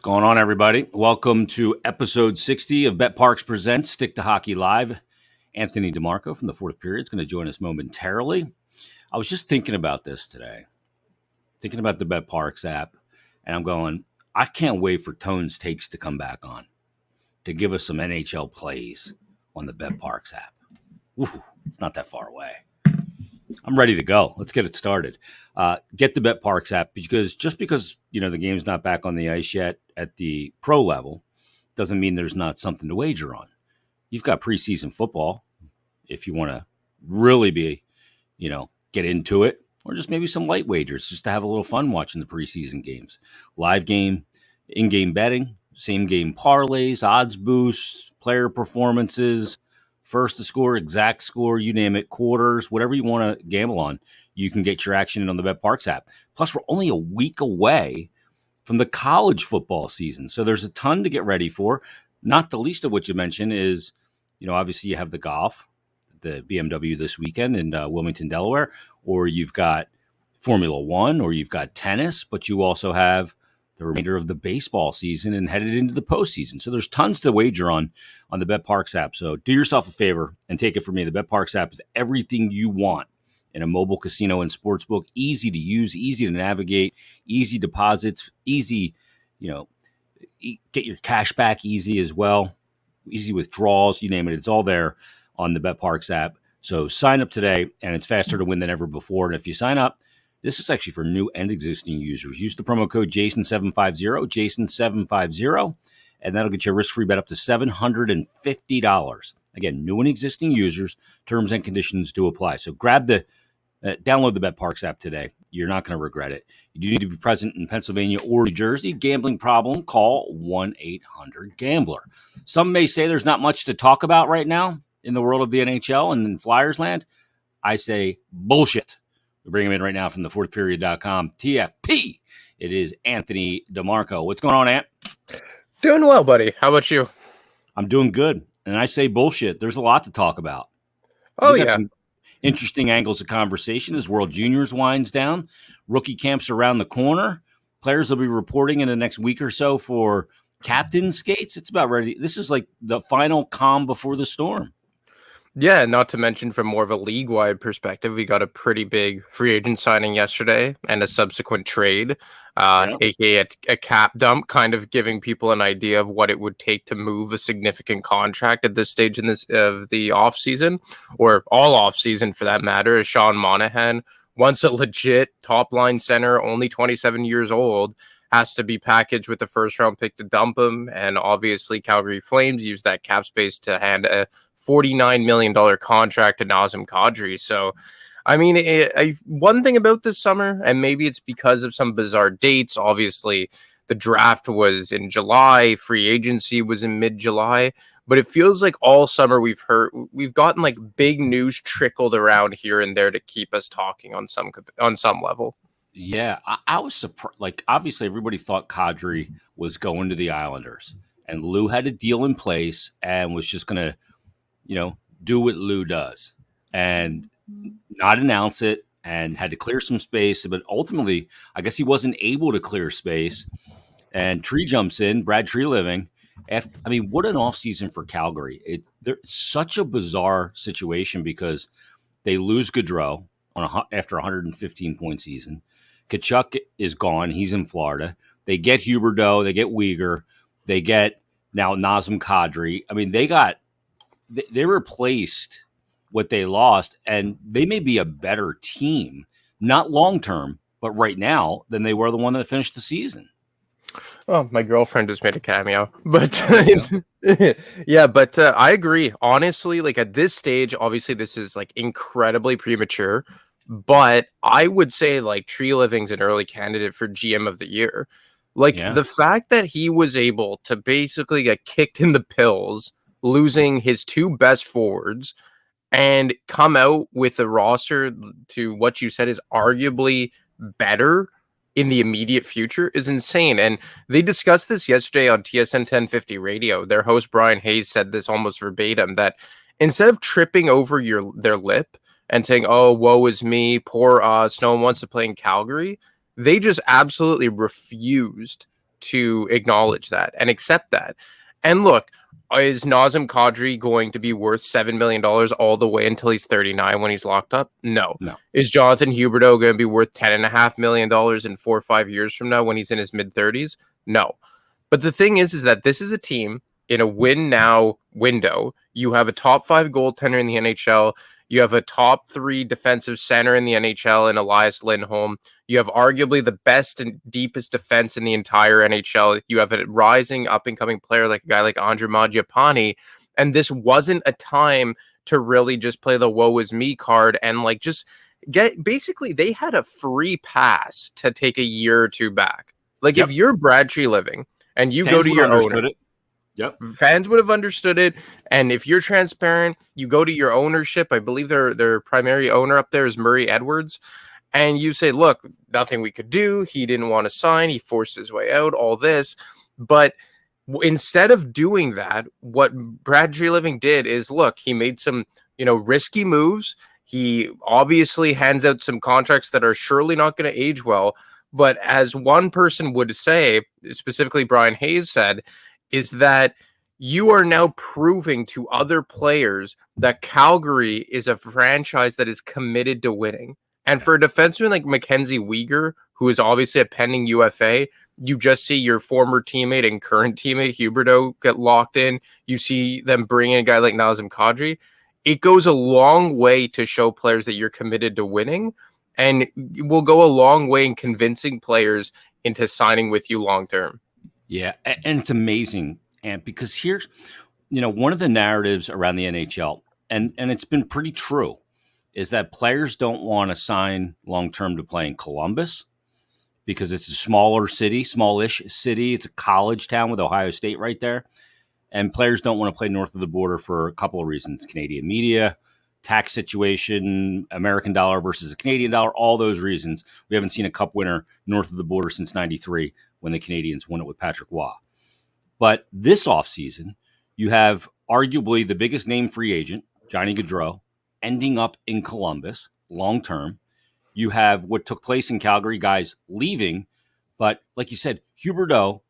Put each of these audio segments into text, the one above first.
Going on, everybody? Welcome to episode 60 of Bet Parks Presents Stick to Hockey Live. Anthony DiMarco from the fourth period is going to join us momentarily. I was just thinking about this today, thinking about the Bet Parks app, and I'm going, I can't wait for Tone's Takes to come back on to give us some NHL plays on the Bet Parks app. Ooh, it's not that far away. I'm ready to go. Let's get it started. Get the Bet Parks app because the game's not back on the ice yet at the pro level doesn't mean there's not something to wager on. You've got preseason football if you want to really be, get into it, or just maybe some light wagers just to have a little fun watching the preseason games. Live game, in-game betting, same game parlays, odds boosts, player performances, first to score, exact score, you name it, quarters, whatever you want to gamble on, you can get your action in on the Bet Parks app. Plus, we're only a week away from the college football season. So there's a ton to get ready for. Not the least of what you mentioned is, obviously you have the golf, the BMW this weekend in Wilmington, Delaware, or you've got Formula One, or you've got tennis, but you also have the remainder of the baseball season and headed into the postseason. So there's tons to wager on the Bet Parks app. So do yourself a favor and take it from me. The Bet Parks app is everything you want in a mobile casino and sportsbook. Easy to use, easy to navigate, easy deposits, easy, get your cash back easy as well. Easy withdrawals, you name it. It's all there on the Bet Parks app. So sign up today, and it's faster to win than ever before. And if you sign up, this is actually for new and existing users. Use the promo code Jason750, Jason750, and that'll get you a risk-free bet up to $750. Again, new and existing users, terms and conditions do apply. So download the Bet Parks app today. You're not going to regret it. You do need to be present in Pennsylvania or New Jersey. Gambling problem, call 1-800-GAMBLER. Some may say there's not much to talk about right now in the world of the NHL and in Flyers land. I say bullshit. We bring him in right now from thefourthperiod.com. TFP. It is Anthony DiMarco. What's going on, Ant? Doing well, buddy. How about you? I'm doing good. And I say bullshit. There's a lot to talk about. Oh, yeah. Some interesting angles of conversation as World Juniors winds down. Rookie camps around the corner. Players will be reporting in the next week or so for captain skates. It's about ready. This is like the final calm before the storm. Yeah, not to mention from more of a league-wide perspective, we got a pretty big free agent signing yesterday and a subsequent trade, aka a cap dump, kind of giving people an idea of what it would take to move a significant contract at this stage of the offseason, or all offseason for that matter, as Sean Monahan, once a legit top-line center, only 27 years old, has to be packaged with the first-round pick to dump him, and obviously Calgary Flames use that cap space to hand a $49 million contract to Nazem Kadri. So, I mean, one thing about this summer, and maybe it's because of some bizarre dates, obviously the draft was in July, free agency was in mid-July, but it feels like all summer we've gotten like big news trickled around here and there to keep us talking on some level. Yeah, I was surprised. Like, obviously everybody thought Kadri was going to the Islanders, and Lou had a deal in place and was just going to do what Lou does and not announce it, and had to clear some space. But ultimately, I guess he wasn't able to clear space. And Tree jumps in, Brad Tree Living. What an offseason for Calgary. It's such a bizarre situation because they lose Gaudreau after a 115-point season. Tkachuk is gone. He's in Florida. They get Huberdeau. They get Weegar. They get now Nazem Kadri. I mean, they replaced what they lost, and they may be a better team, not long-term, but right now, than they were the one that finished the season. Oh, my girlfriend just made a cameo, but yeah, but I agree. Honestly, like at this stage, obviously this is like incredibly premature, but I would say like Tree Living's an early candidate for GM of the year. Like the fact that he was able to basically get kicked in the pills, losing his two best forwards, and come out with a roster to what you said is arguably better in the immediate future is insane. And they discussed this yesterday on TSN 1050 radio. Their host Brian Hayes said this almost verbatim, that instead of tripping over their lip and saying, oh, woe is me, poor us, no one wants to play in Calgary, they just absolutely refused to acknowledge that and accept that. And look, is Nazem Kadri going to be worth $7 million all the way until he's 39 when he's locked up? No. Is Jonathan Huberdeau going to be worth $10.5 million in 4 or 5 years from now when he's in his mid-30s? No. But the thing is that this is a team in a win now window. You have a top 5 goaltender in the NHL. You have a top 3 defensive center in the NHL in Elias Lindholm. You have arguably the best and deepest defense in the entire NHL. You have a rising up-and-coming player like a guy like Andre Mangiapane. And this wasn't a time to really just play the woe is me card and like just get, basically they had a free pass to take a year or two back. Like if you're Brad Treliving and you go to your owner, fans would have understood it. And if you're transparent, you go to your ownership. I believe their primary owner up there is Murray Edwards. And you say, look, nothing we could do. He didn't want to sign. He forced his way out, all this. But instead of doing that, what Brad Treliving did is, look, he made some, risky moves. He obviously hands out some contracts that are surely not going to age well. But as one person would say, specifically Brian Hayes said, is that you are now proving to other players that Calgary is a franchise that is committed to winning. And for a defenseman like Mackenzie Weegar, who is obviously a pending UFA, you just see your former teammate and current teammate Huberdeau get locked in. You see them bring in a guy like Nazem Kadri. It goes a long way to show players that you're committed to winning, and will go a long way in convincing players into signing with you long term. Yeah, and it's amazing, and because here's, one of the narratives around the NHL, and it's been pretty true, is that players don't want to sign long-term to play in Columbus because it's a smallish city. It's a college town with Ohio State right there, and players don't want to play north of the border for a couple of reasons: Canadian media, tax situation, American dollar versus the Canadian dollar, all those reasons. We haven't seen a cup winner north of the border since 93 when the Canadians won it with Patrick Waugh. But this offseason, you have arguably the biggest name free agent, Johnny Gaudreau, ending up in Columbus long-term. You have what took place in Calgary, guys leaving. But like you said, Huberdeau,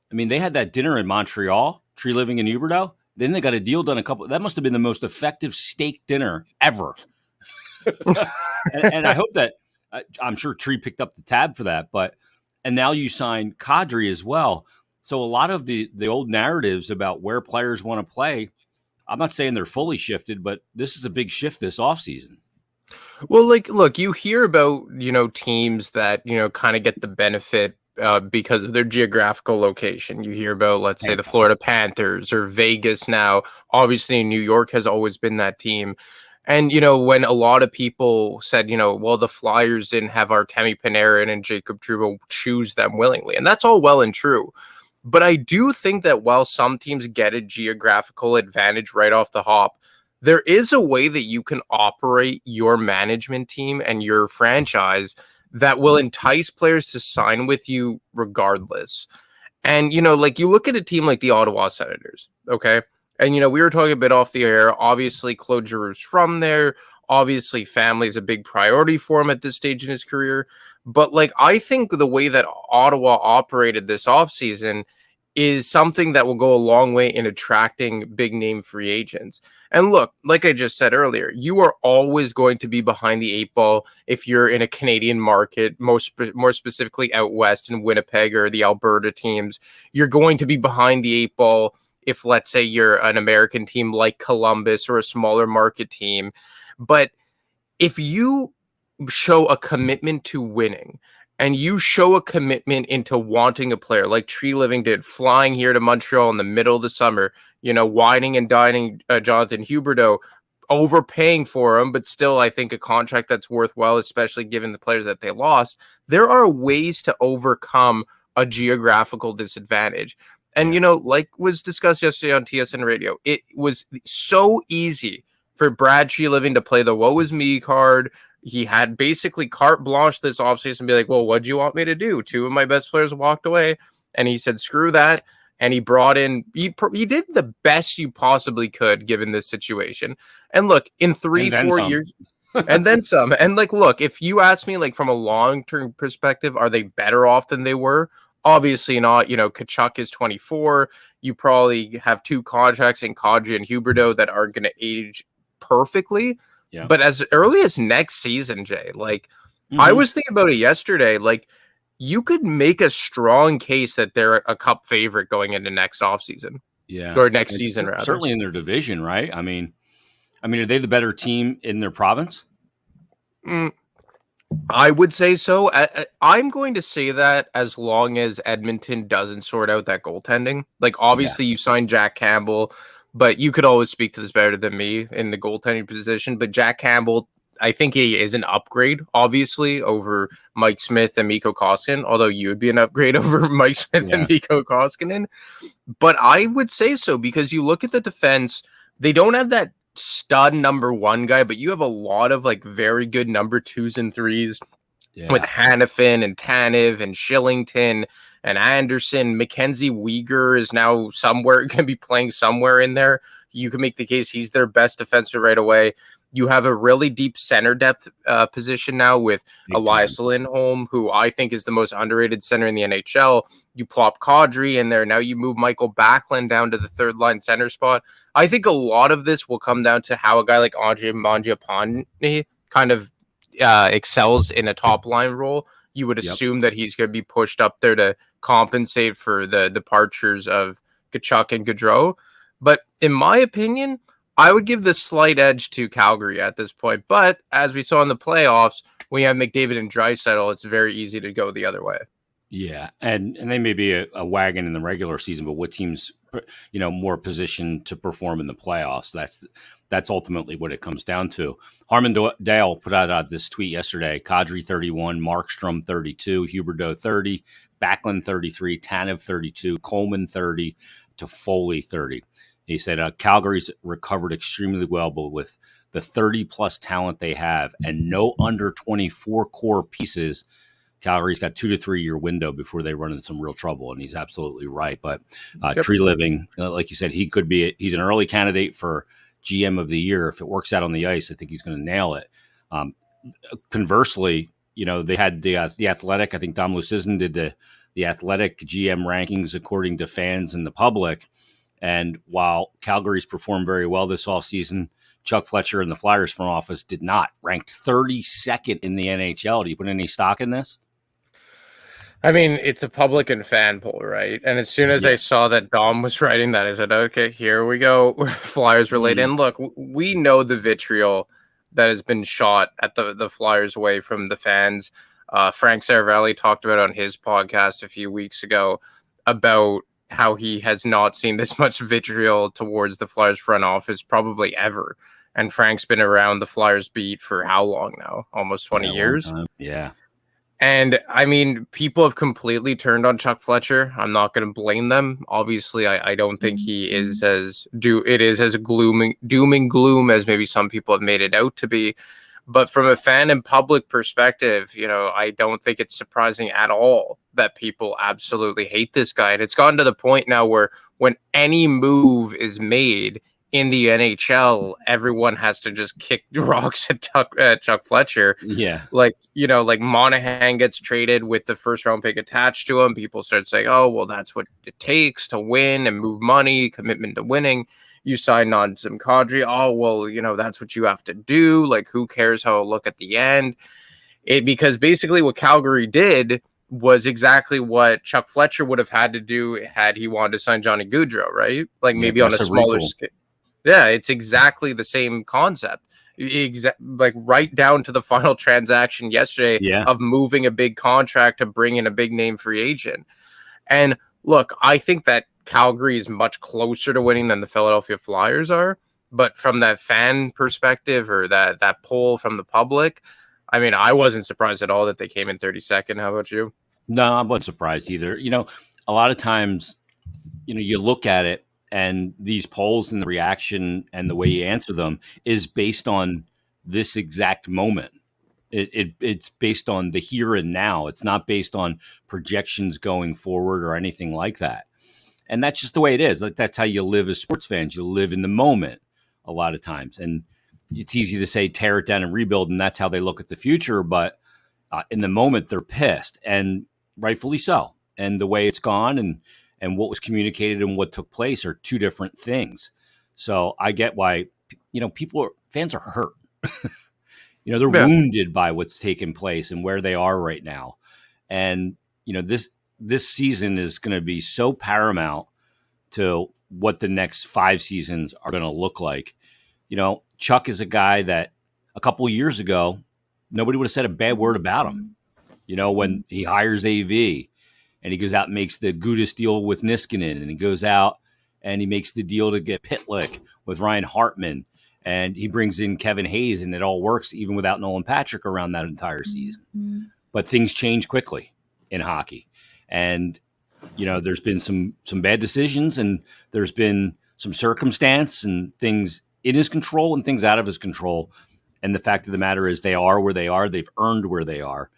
they had that dinner in Montreal, Treliving and Huberdeau. Then they got a deal done that must have been the most effective steak dinner ever. and I hope that, I'm sure Tree picked up the tab for that, and now you sign Kadri as well. So a lot of the old narratives about where players want to play, I'm not saying they're fully shifted, but this is a big shift this offseason. Well, look, you hear about, teams that, kind of get the benefit because of their geographical location. You hear about, let's say, the Florida Panthers or Vegas now. Obviously, New York has always been that team. And, when a lot of people said, well, the Flyers didn't have Artemi Panarin and Jacob Trouba choose them willingly. And that's all well and true. But I do think that while some teams get a geographical advantage right off the hop, there is a way that you can operate your management team and your franchise that will entice players to sign with you regardless. And, you look at a team like the Ottawa Senators, okay? And, we were talking a bit off the air. Obviously, Claude Giroux's from there. Obviously, family is a big priority for him at this stage in his career. But, I think the way that Ottawa operated this offseason is something that will go a long way in attracting big-name free agents. And look, like I just said earlier, you are always going to be behind the 8 ball if you're in a Canadian market, more specifically out west in Winnipeg or the Alberta teams. You're going to be behind the 8 ball if, let's say, you're an American team like Columbus or a smaller market team. But if you show a commitment to winning, and you show a commitment into wanting a player like Treliving did, flying here to Montreal in the middle of the summer, whining and dining Jonathan Huberdeau, overpaying for him, but still I think a contract that's worthwhile, especially given the players that they lost. There are ways to overcome a geographical disadvantage. And, like was discussed yesterday on TSN Radio, it was so easy for Brad Treliving to play the woe is me card. He had basically carte blanche this offseason and be like, well, what do you want me to do? 2 of my best players walked away. And he said, screw that. And he brought in, he did the best you possibly could given this situation. And look, in 3-4 years, and then some. And look, if you ask me, from a long-term perspective, are they better off than they were? Obviously not. Kachuk is 24. You probably have 2 contracts in Kadri and Huberdeau that are going to age perfectly. Yeah. But as early as next season, Jay, I was thinking about it yesterday. You could make a strong case that they're a cup favorite going into next offseason. Yeah. Or next season, rather. Certainly in their division, right? I mean, are they the better team in their province? I would say so. I'm going to say that as long as Edmonton doesn't sort out that goaltending. Obviously, you signed Jack Campbell, but you could always speak to this better than me in the goaltending position. But Jack Campbell, I think he is an upgrade, obviously, over Mike Smith and Mikko Koskinen, although you would be an upgrade over Mike Smith and Mikko Koskinen. But I would say so because you look at the defense, they don't have that stud number 1 guy, but you have a lot of very good number 2s and 3s with Hannafin and Tanev and Shillington and Anderson. Mackenzie Weegar is now going to be playing somewhere in there. You can make the case he's their best defenseman right away. You have a really deep center depth position now with Elias Lindholm, who I think is the most underrated center in the NHL. You plop Kadri in there. Now you move Michael Backlund down to the 3rd line center spot. I think a lot of this will come down to how a guy like Andre Mangiapane kind of excels in a top line role. You would assume that he's going to be pushed up there to compensate for the departures of Kachuk and Gaudreau. But in my opinion, I would give the slight edge to Calgary at this point. But as we saw in the playoffs, when you have McDavid and Draisaitl, it's very easy to go the other way. Yeah, and they may be a wagon in the regular season, but what teams, more positioned to perform in the playoffs? That's ultimately what it comes down to. Harmon Dale put out this tweet yesterday: Kadri 31, Markstrom 32, Huberdeau 30, Backlund 33, Tanev 32, Coleman 30, Toffoli 30. He said Calgary's recovered extremely well, but with the 30-plus talent they have and no under 24 core pieces, Calgary's got 2 to 3 year window before they run into some real trouble, and he's absolutely right. But Tree Living, like you said, he's an early candidate for GM of the year. If it works out on the ice, I think he's going to nail it. Conversely, they had the Athletic. I think Dom Lucizen did the Athletic GM rankings according to fans and the public. And while Calgary's performed very well this offseason, Chuck Fletcher and the Flyers front office did not. Ranked 32nd in the NHL. Do you put any stock in this? I mean, it's a public and fan poll, right? And as soon as I saw that Dom was writing that, I said, okay, here we go. Flyers related. And look, we know the vitriol that has been shot at the Flyers way from the fans. Frank Saravelli talked about on his podcast a few weeks ago about how he has not seen this much vitriol towards the Flyers front office probably ever. And Frank's been around the Flyers beat for how long now? Almost 20 years? Yeah. And I mean, people have completely turned on Chuck Fletcher. I'm not going to blame them. Obviously, I don't think he is as doom and gloom as maybe some people have made it out to be. But from a fan and public perspective, I don't think it's surprising at all that people absolutely hate this guy. And it's gotten to the point now where when any move is made in the NHL, everyone has to just kick rocks at Chuck Fletcher. Yeah. Like Monahan gets traded with the first round pick attached to him. People start saying, oh, well, that's what it takes to win and move money, commitment to winning. You sign on some Kadri. Oh, well, that's what you have to do. Like, who cares how it'll look at the end? Because basically what Calgary did was exactly what Chuck Fletcher would have had to do had he wanted to sign Johnny Gaudreau, right? Like maybe on a smaller scale. Yeah, it's exactly the same concept. Like right down to the final transaction yesterday of moving a big contract to bring in a big name free agent. And look, I think that Calgary is much closer to winning than the Philadelphia Flyers are. But from that fan perspective or that poll from the public, I mean, I wasn't surprised at all that they came in 32nd. How about you? No, I wasn't surprised either. A lot of times, you look at it and these polls and the reaction and the way you answer them is based on this exact moment. It's based on the here and now. It's not based on projections going forward or anything like that. And that's just the way it is. Like, that's how you live as sports fans. You live in the moment a lot of times. And it's easy to say tear it down and rebuild, and that's how they look at the future. But in the moment, they're pissed, and rightfully so. and the way it's gone and what was communicated and what took place are two different things. So I get why, fans are hurt. They're wounded by what's taken place and where they are right now. And, this season is going to be so paramount to what the next 5 seasons are going to look like. Chuck is a guy that a couple of years ago, nobody would have said a bad word about him. When he hires AV and he goes out and makes the Gudis deal with Niskanen, and he goes out and he makes the deal to get Pitlick with Ryan Hartman, and he brings in Kevin Hayes, and it all works even without Nolan Patrick around that entire season. Mm-hmm. But things change quickly in hockey. And, there's been some bad decisions, and there's been some circumstance and things in his control and things out of his control. And the fact of the matter is they are where they are. They've earned where they are.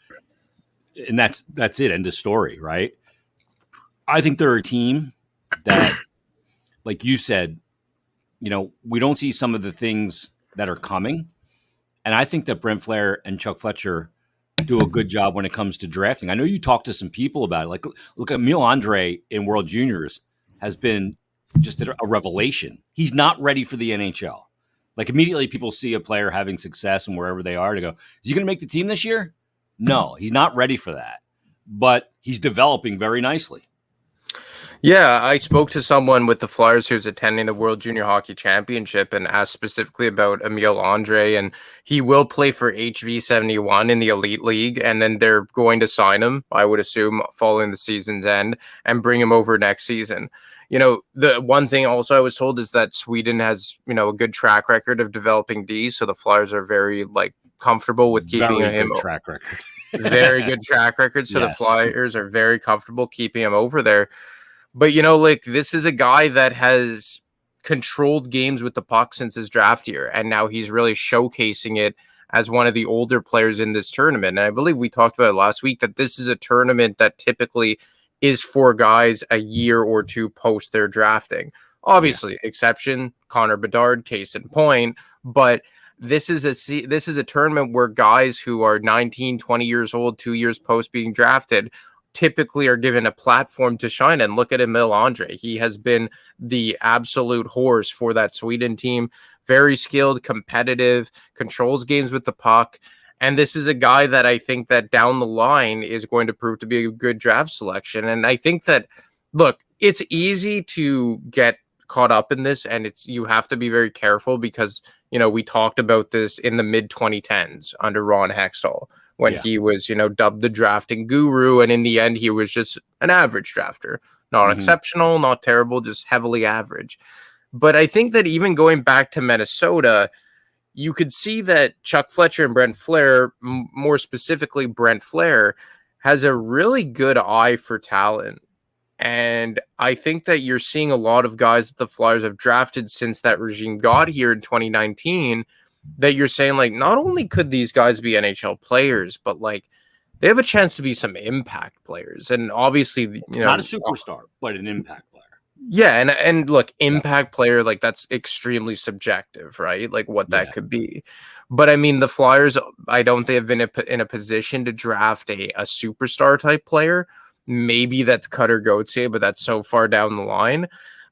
And that's it. End of story, right? I think they're a team that, like you said, we don't see some of the things that are coming. And I think that Brent Flair and Chuck Fletcher do a good job when it comes to drafting. I know you talked to some people about it. Like, look, Emil Andre in World Juniors has been just a revelation. He's not ready for the NHL. Like, immediately people see a player having success and wherever they are to go, is he going to make the team this year? No, he's not ready for that. But he's developing very nicely. Yeah, I spoke to someone with the Flyers who's attending the World Junior Hockey Championship and asked specifically about Emil Andre, and he will play for HV71 in the Elite League, and then they're going to sign him, I would assume, following the season's end, and bring him over next season. The one thing also I was told is that Sweden has, a good track record of developing D, so the Flyers are very, comfortable with keeping him. Track record. Very good track record, so yes. The Flyers are very comfortable keeping him over there. But, this is a guy that has controlled games with the puck since his draft year, and now he's really showcasing it as one of the older players in this tournament. And I believe we talked about it last week that this is a tournament that typically is for guys a year or two post their drafting. Obviously, exception, Connor Bedard, case in point, but this is a tournament where guys who are 19, 20 years old, 2 years post being drafted typically are given a platform to shine. And look at Emil Andre. He has been the absolute horse for that Sweden team. Very skilled, competitive, controls games with the puck. And this is a guy that I think that down the line is going to prove to be a good draft selection. And I think that, look, it's easy to get caught up in this, and you have to be very careful because, we talked about this in the mid 2010s under Ron Hextall, when he was, dubbed the drafting guru. And in the end, he was just an average drafter, not exceptional, not terrible, just heavily average. But I think that even going back to Minnesota, you could see that Chuck Fletcher and Brent Flair, more specifically Brent Flair, has a really good eye for talent. And I think that you're seeing a lot of guys that the Flyers have drafted since that regime got here in 2019 that you're saying, not only could these guys be NHL players, but they have a chance to be some impact players. And obviously, not a superstar, but an impact player. Yeah. And look, impact player, that's extremely subjective, right? What that could be. But I mean, the Flyers, I don't think have been in a position to draft a superstar type player. Maybe that's Cutter Gauthier, but that's so far down the line.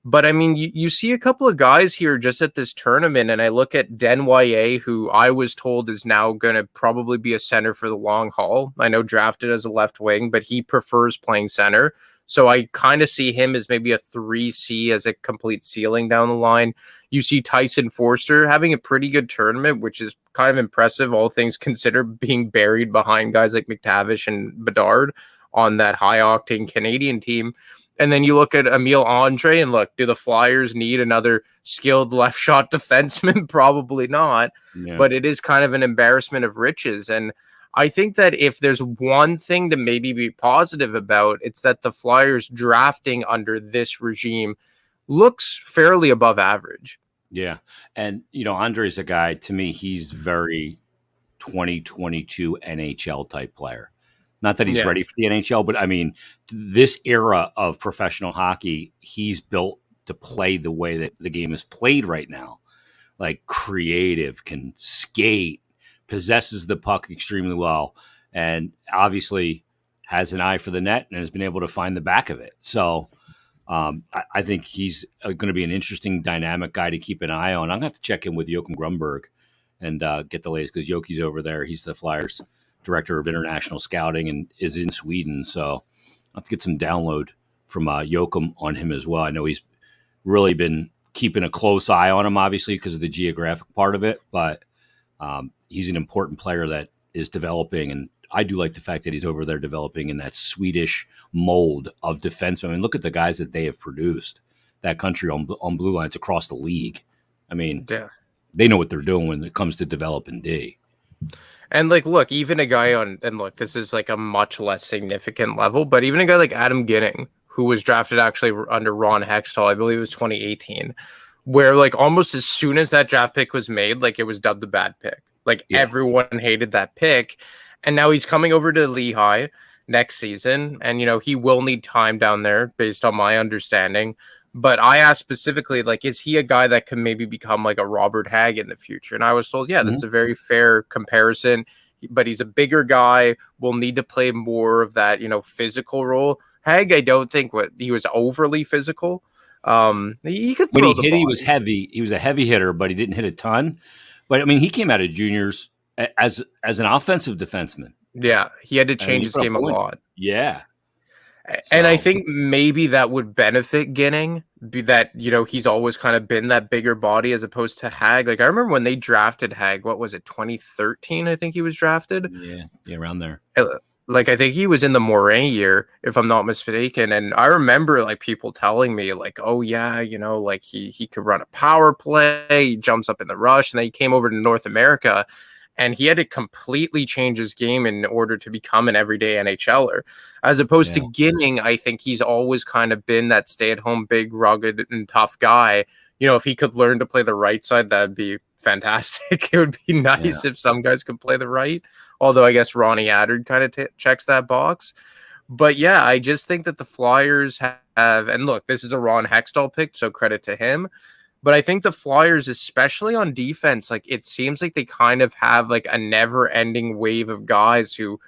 But I mean, you see a couple of guys here just at this tournament, and I look at Denwyer, who I was told is now going to probably be a center for the long haul. I know drafted as a left wing, but he prefers playing center. So I kind of see him as maybe a 3C as a complete ceiling down the line. You see Tyson Forster having a pretty good tournament, which is kind of impressive, all things considered, being buried behind guys like McTavish and Bedard on that high-octane Canadian team. And then you look at Emil Andre and look, do the Flyers need another skilled left shot defenseman? Probably not, but it is kind of an embarrassment of riches. And I think that if there's one thing to maybe be positive about, it's that the Flyers drafting under this regime looks fairly above average. Yeah. And, Andre's a guy, to me, he's very 2022 NHL type player. Not that he's ready for the NHL, but I mean, this era of professional hockey, he's built to play the way that the game is played right now. Creative, can skate, possesses the puck extremely well, and obviously has an eye for the net and has been able to find the back of it. So I think he's going to be an interesting dynamic guy to keep an eye on. I'm going to have to check in with Joachim Grunberg and get the latest because Yoki's over there. He's the Flyers director of international scouting and is in Sweden. So I'll have to get some download from Joachim on him as well. I know he's really been keeping a close eye on him, obviously, because of the geographic part of it. But he's an important player that is developing. And I do like the fact that he's over there developing in that Swedish mold of defense. I mean, look at the guys that they have produced, that country on blue lines across the league. I mean, they know what they're doing when it comes to developing D. And like, look, even a guy this is like a much less significant level, but even a guy like Adam Ginning, who was drafted actually under Ron Hextall, I believe it was 2018, where like almost as soon as that draft pick was made, like it was dubbed the bad pick. Like everyone hated that pick. And now he's coming over to Lehigh next season. And, he will need time down there based on my understanding. But I asked specifically, like, is he a guy that can maybe become like a Robert Hagg in the future? And I was told, that's a very fair comparison. But he's a bigger guy, will need to play more of that, physical role. Hagg, I don't think he was overly physical. He could throw when he hit, he was heavy. He was a heavy hitter, but he didn't hit a ton. But I mean, he came out of juniors as an offensive defenseman. Yeah, he had to change his game a lot. Yeah. And I think maybe that would benefit Ginning, that, he's always kind of been that bigger body as opposed to Hagg. Like, I remember when they drafted Hagg, what was it, 2013, I think he was drafted? Yeah, around there. Like, I think he was in the Morin year, if I'm not mistaken. And I remember, like, people telling me, like, oh, yeah, like, he could run a power play, he jumps up in the rush, and then he came over to North America. And he had to completely change his game in order to become an everyday NHLer. As opposed to Ginning, I think he's always kind of been that stay-at-home, big, rugged, and tough guy. If he could learn to play the right side, that'd be fantastic. It would be nice if some guys could play the right. Although I guess Ronnie Attard kind of checks that box. But yeah, I just think that the Flyers have, and look, this is a Ron Hextall pick, so credit to him. But I think the Flyers, especially on defense, like it seems like they kind of have like a never-ending wave of guys who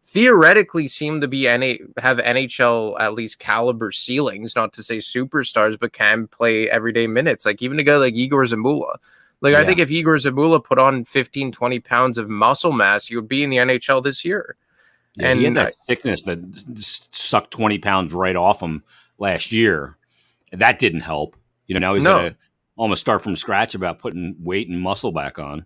theoretically seem to be have NHL at least caliber ceilings, not to say superstars, but can play everyday minutes. Like even a guy like Igor Zamula. Like I think if Igor Zamula put on 15, 20 pounds of muscle mass, he would be in the NHL this year. Yeah, and he had that sickness that sucked 20 pounds right off him last year. And that didn't help. Now he's got to almost start from scratch about putting weight and muscle back on.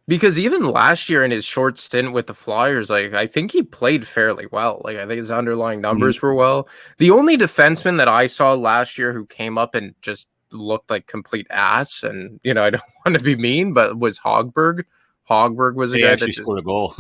Because even last year in his short stint with the Flyers, like I think he played fairly well. Like I think his underlying numbers were well. The only defenseman that I saw last year who came up and just looked like complete ass, and I don't want to be mean, but was Hogberg. Hogberg was a guy that scored a goal.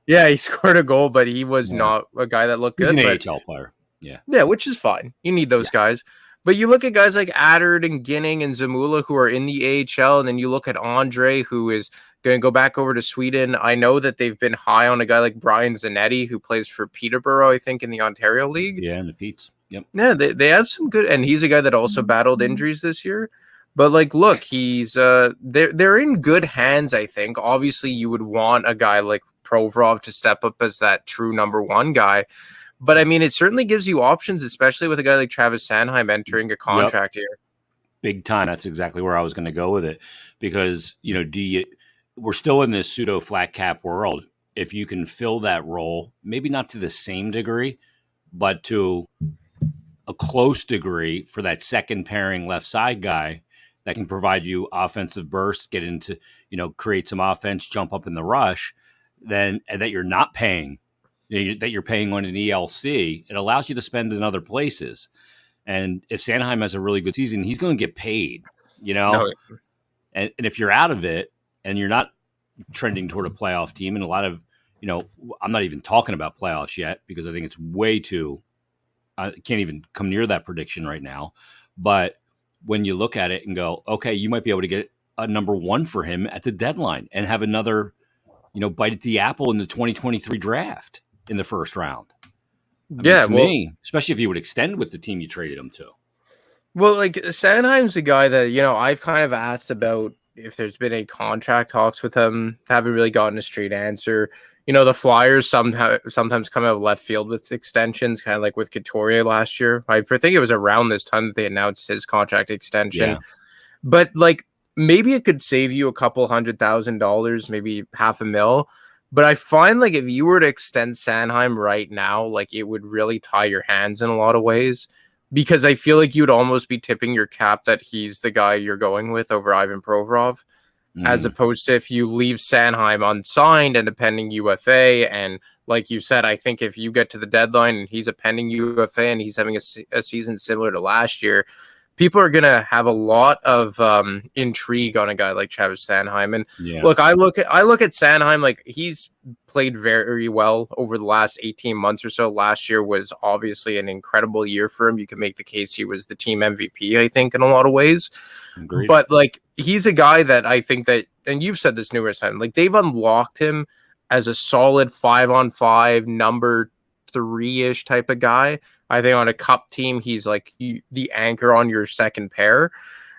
Yeah, he scored a goal, but he was not a guy that looked good. He's an AHL player. Yeah, which is fine. You need those guys. But you look at guys like Attard and Ginning and Zamula who are in the AHL, and then you look at Andre, who is going to go back over to Sweden. I know that they've been high on a guy like Brian Zanetti, who plays for Peterborough, I think, in the Ontario League. Yeah, in the Petes. Yep. Yeah, they have some good, and he's a guy that also battled injuries this year. But like, look, he's they're in good hands, I think. Obviously, you would want a guy like Provorov to step up as that true number one guy. But I mean, it certainly gives you options, especially with a guy like Travis Sanheim entering a contract here. Big time. That's exactly where I was going to go with it, because we're still in this pseudo flat cap world. If you can fill that role, maybe not to the same degree, but to a close degree for that second pairing left side guy that can provide you offensive bursts, get into create some offense, jump up in the rush, then and that you're not paying. That you're paying on an ELC, it allows you to spend in other places. And if Sanheim has a really good season, he's going to get paid, And if you're out of it and you're not trending toward a playoff team, and a lot of, I'm not even talking about playoffs yet because I think it's way too, I can't even come near that prediction right now. But when you look at it and go, okay, you might be able to get a number one for him at the deadline and have another, bite at the apple in the 2023 draft. In the first round. Me, especially if you would extend with the team you traded him to. Well, like Sanheim's a guy that, I've kind of asked about if there's been any contract talks with him. Haven't really gotten a straight answer. the Flyers sometimes come out of left field with extensions, kind of like with Couturier last year. I think it was around this time that they announced his contract extension. Yeah. But like maybe it could save you a couple $100,000, maybe $500,000. But I find like if you were to extend Sanheim right now, like it would really tie your hands in a lot of ways. Because I feel like you'd almost be tipping your cap that he's the guy you're going with over Ivan Provorov, as opposed to if you leave Sanheim unsigned and a pending UFA. And like you said, I think if you get to the deadline and he's a pending UFA and he's having a season similar to last year, people are going to have a lot of intrigue on a guy like Travis Sanheim. And look, I look at Sanheim, like he's played very well over the last 18 months or so. Last year was obviously an incredible year for him. You can make the case he was the team MVP, I think, in a lot of ways. Agreed. But like he's a guy that I think that, and you've said this numerous times, like they've unlocked him as a solid 5-on-5 number 3-ish type of guy. I think on a cup team, he's like the anchor on your second pair.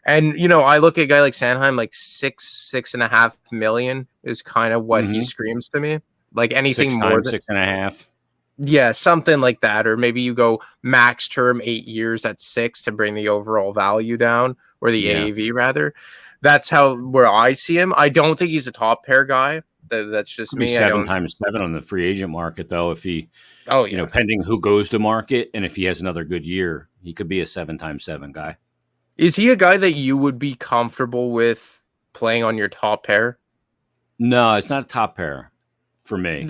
And, I look at a guy like Sanheim, like 6.5 million is kind of what he screams to me. Like anything more than 6.5. Yeah, something like that. Or maybe you go max term 8 years at 6 to bring the overall value down, or the AAV rather. That's where I see him. I don't think he's a top pair guy. That's just me. 7x7 on the free agent market, though. If he, pending who goes to market, and if he has another good year, he could be a 7x7 guy. Is he a guy that you would be comfortable with playing on your top pair? No, it's not a top pair for me.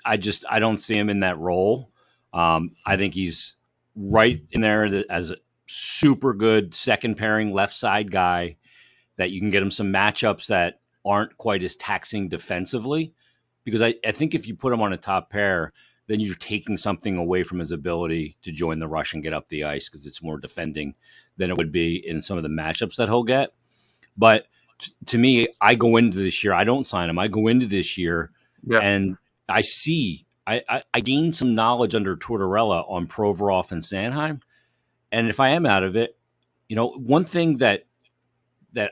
I don't see him in that role. I think he's right in there as a super good second pairing left side guy that you can get him some matchups that aren't quite as taxing defensively, because I think if you put him on a top pair, then you're taking something away from his ability to join the rush and get up the ice, because it's more defending than it would be in some of the matchups that he'll get. But to me, I go into this year, I don't sign him. I go into this year and I gain some knowledge under Tortorella on Provorov and Sanheim. And if I am out of it, one thing that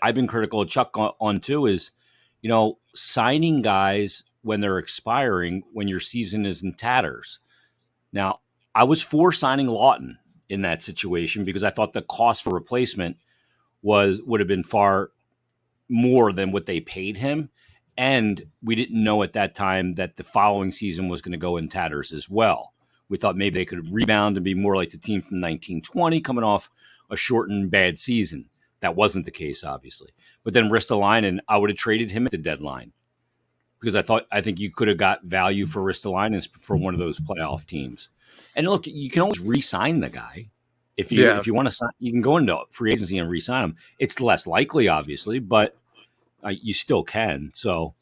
I've been critical of Chuck on too is, signing guys when they're expiring, when your season is in tatters. Now, I was for signing Lawton in that situation because I thought the cost for replacement would have been far more than what they paid him. And we didn't know at that time that the following season was going to go in tatters as well. We thought maybe they could rebound and be more like the team from 1920 coming off a shortened bad season. That wasn't the case, obviously. But then Ristolainen, I would have traded him at the deadline because I think you could have got value for Ristolainen for one of those playoff teams. And look, you can always re-sign the guy. If you want to sign, you can go into free agency and re-sign him. It's less likely, obviously, but you still can. So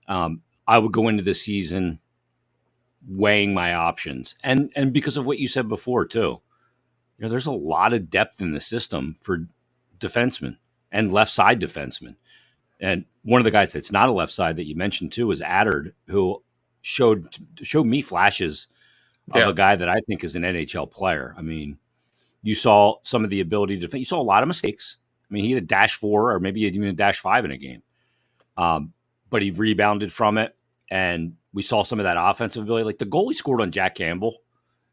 I would go into the season weighing my options. And because of what you said before, too, there's a lot of depth in the system for defensemen and left side defensemen. And one of the guys that's not a left side that you mentioned too is Adard, who showed me flashes of a guy that I think is an NHL player. I mean, you saw some of the ability to defend. You saw a lot of mistakes. I mean, he had a -4 or maybe even a -5 in a game. But he rebounded from it. And we saw some of that offensive ability. Like the goal he scored on Jack Campbell.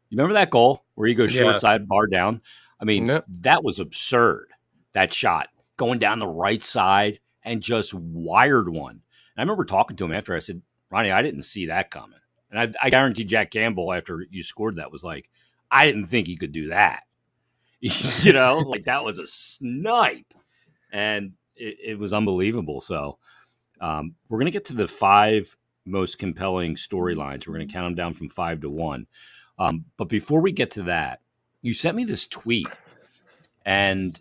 You remember that goal where he goes short side, bar down? I mean, that was absurd. That shot going down the right side and just wired one. And I remember talking to him after. I said, Ronnie, I didn't see that coming. And I guarantee Jack Campbell, after you scored that, was like, I didn't think he could do that. Like that was a snipe. And it was unbelievable. So we're going to get to the 5 most compelling storylines. We're going to count them down from 5 to 1. But before we get to that, you sent me this tweet. And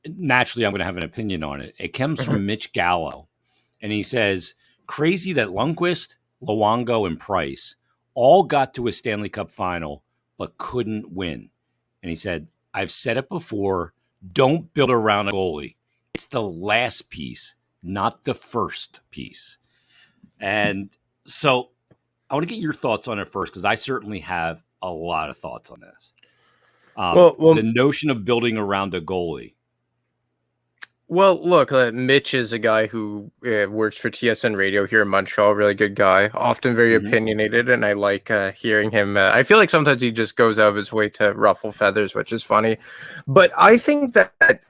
naturally, I'm going to have an opinion on it. It comes from Mitch Gallo. And he says, crazy that Lundqvist, Luongo, and Price all got to a Stanley Cup final, but couldn't win. And he said, I've said it before, don't build around a goalie. It's the last piece, not the first piece. And so I want to get your thoughts on it first, because I certainly have a lot of thoughts on this. The notion of building around a goalie. Well, look, Mitch is a guy who works for TSN Radio here in Montreal. Really good guy, often very Hmm. opinionated, and I like hearing him. I feel like sometimes he just goes out of his way to ruffle feathers, which is funny. But I think that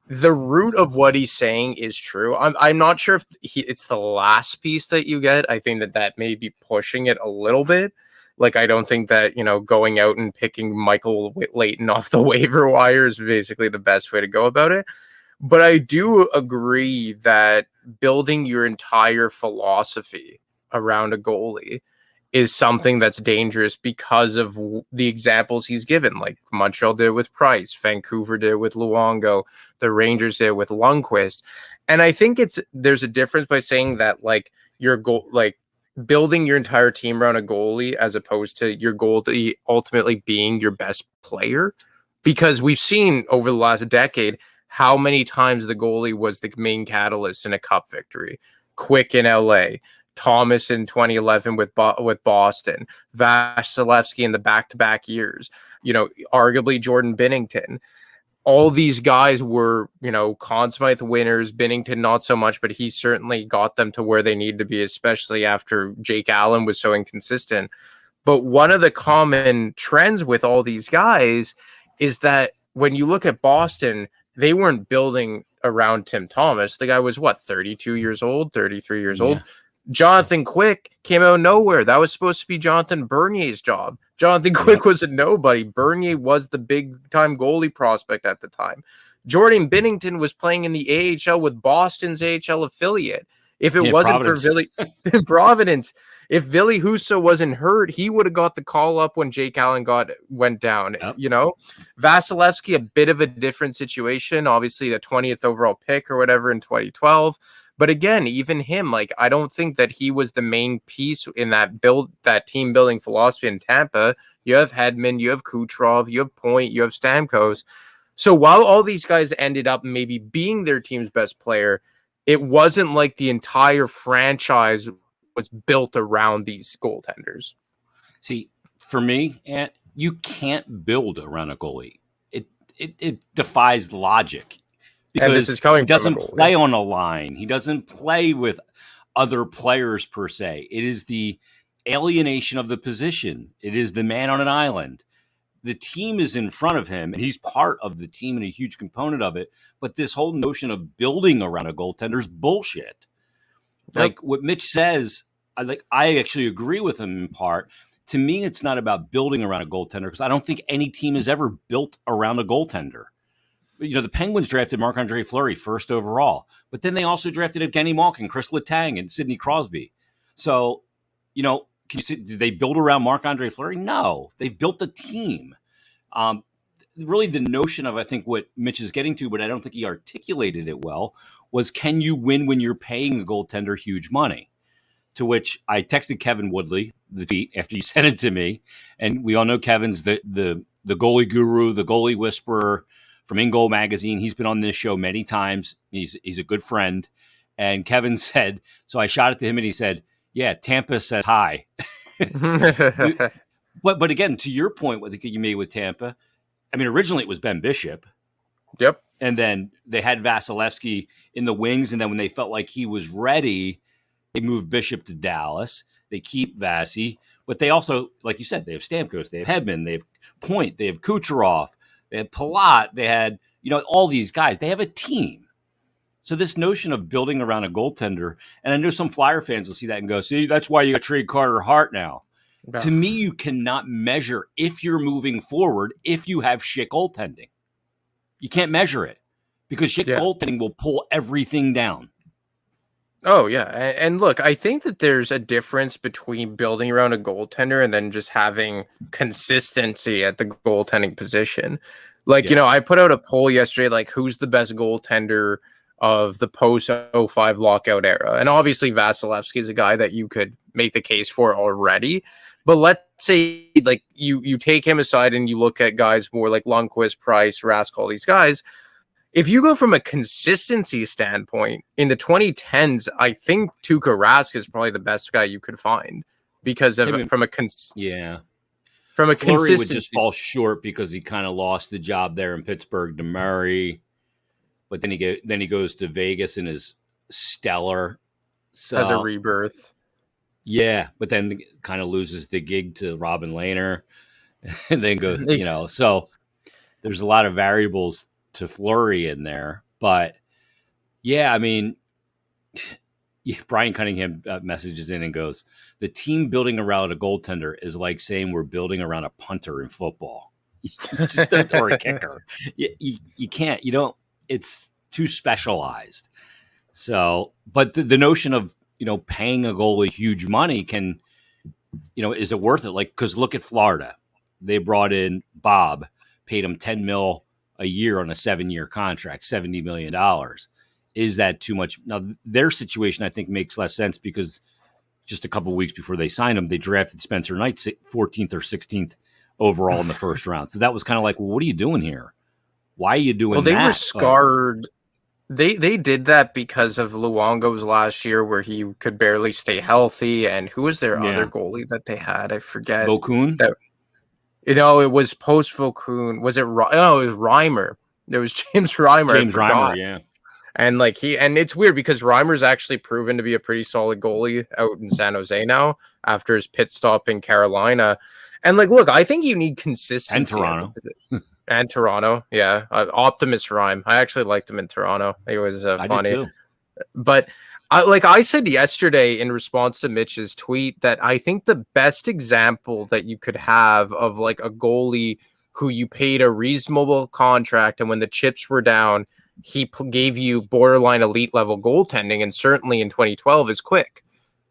the root of what he's saying is true. I'm not sure if it's the last piece that you get. I think that may be pushing it a little bit. Like, I don't think that, going out and picking Michael Leighton off the waiver wire is basically the best way to go about it. But I do agree that building your entire philosophy around a goalie is something that's dangerous because of the examples he's given, like Montreal did with Price, Vancouver did with Luongo, the Rangers did with Lundqvist. And I think there's a difference by saying that like your goal, like building your entire team around a goalie as opposed to your goalie ultimately being your best player. Because we've seen over the last decade how many times the goalie was the main catalyst in a cup victory. Quick in LA, Thomas in 2011 with Boston, Vasilevsky in the back-to-back years, arguably Jordan Binnington. All these guys were, Conn Smythe winners, Binnington not so much, but he certainly got them to where they needed to be, especially after Jake Allen was so inconsistent. But one of the common trends with all these guys is that when you look at Boston, they weren't building around Tim Thomas. The guy was 32 years old, 33 years old. Jonathan Quick came out of nowhere. That was supposed to be Jonathan Bernier's job. Jonathan Quick was a nobody. Bernier was the big-time goalie prospect at the time. Jordan Binnington was playing in the AHL with Boston's AHL affiliate. If it wasn't Providence. For Providence, if Ville Husso wasn't hurt, he would have got the call up when Jake Allen went down. Yep. Vasilevsky, a bit of a different situation. Obviously, the 20th overall pick or whatever in 2012. But again, even him, I don't think that he was the main piece in that team building philosophy in Tampa. You have Hedman, you have Kucherov, you have Point, you have Stamkos. So while all these guys ended up maybe being their team's best player, it wasn't like the entire franchise was built around these goaltenders. See, for me, you can't build around a goalie. It defies logic. Because he doesn't play on a line. He doesn't play with other players per se. It is the alienation of the position. It is the man on an island. The team is in front of him, and he's part of the team and a huge component of it. But this whole notion of building around a goaltender is bullshit. Yep. Like what Mitch says, I actually agree with him in part. To me, it's not about building around a goaltender because I don't think any team has ever built around a goaltender. The Penguins drafted Marc-Andre Fleury first overall, but then they also drafted Evgeny Malkin, Chris Letang, and Sidney Crosby. So, can you see, did they build around Marc-Andre Fleury? No, they built a team. Really, the notion of, I think, what Mitch is getting to, but I don't think he articulated it well, was can you win when you're paying a goaltender huge money? To which I texted Kevin Woodley the tweet after you sent it to me, and we all know Kevin's the goalie guru, the goalie whisperer from In Goal Magazine. He's been on this show many times. He's a good friend. And Kevin said, so I shot it to him and he said, yeah, Tampa says hi. But again, to your point, what you made with Tampa, I mean, originally it was Ben Bishop. Yep. And then they had Vasilevsky in the wings. And then when they felt like he was ready, they moved Bishop to Dallas. They keep Vasi. But they also, like you said, they have Stamkos, they have Hedman, they have Point, they have Kucherov. They had Palat. They had, all these guys. They have a team. So this notion of building around a goaltender, and I know some Flyer fans will see that and go, see, that's why you got to trade Carter Hart now. No. To me, you cannot measure if you're moving forward if you have shit goaltending. You can't measure it because shit goaltending will pull everything down. Oh, yeah. And look, I think that there's a difference between building around a goaltender and then just having consistency at the goaltending position. I put out a poll yesterday, who's the best goaltender of the post-05 lockout era? And obviously Vasilevsky is a guy that you could make the case for already. But let's say, you take him aside and you look at guys more like Lundqvist, Price, Rask, all these guys. If you go from a consistency standpoint, in the 2010s, I think Tuukka Rask is probably the best guy you could find because of from a consistency would just fall short because he kind of lost the job there in Pittsburgh to Murray. but then he goes to Vegas and is stellar. So, As a rebirth. Yeah, but then kind of loses the gig to Robin Lehner and then goes, so there's a lot of variables to Fleury in there. But yeah, I mean, Brian Cunningham messages in and goes, the team building around a goaltender is like saying we're building around a punter in football. Just don't, or a kicker. You can't, it's too specialized. So, but the notion of, paying a goalie huge money can, is it worth it? Like, because look at Florida. They brought in Bob, paid him $10 million a year on a 7-year contract, $70 million. Is that too much? Now, their situation, I think, makes less sense because just a couple of weeks before they signed him, they drafted Spencer Knight 14th or 16th overall in the first round. So that was kind of like, well, what are you doing here? Why are you doing that? Well, they were scarred. They did that because of Luongo's last year where he could barely stay healthy. And who was their other goalie that they had? I forget. Vokoun? It was post Vokoun. Was it? No, it was Reimer. There was James Reimer. James Reimer, yeah. And it's weird because Reimer's actually proven to be a pretty solid goalie out in San Jose now after his pit stop in Carolina. And look, I think you need consistency. And Toronto. And Toronto, yeah. Optimus Rhyme. I actually liked him in Toronto. He was funny. Too. But I said yesterday in response to Mitch's tweet that I think the best example that you could have of a goalie who you paid a reasonable contract and when the chips were down, he gave you borderline elite level goaltending, and certainly in 2012 is Quick.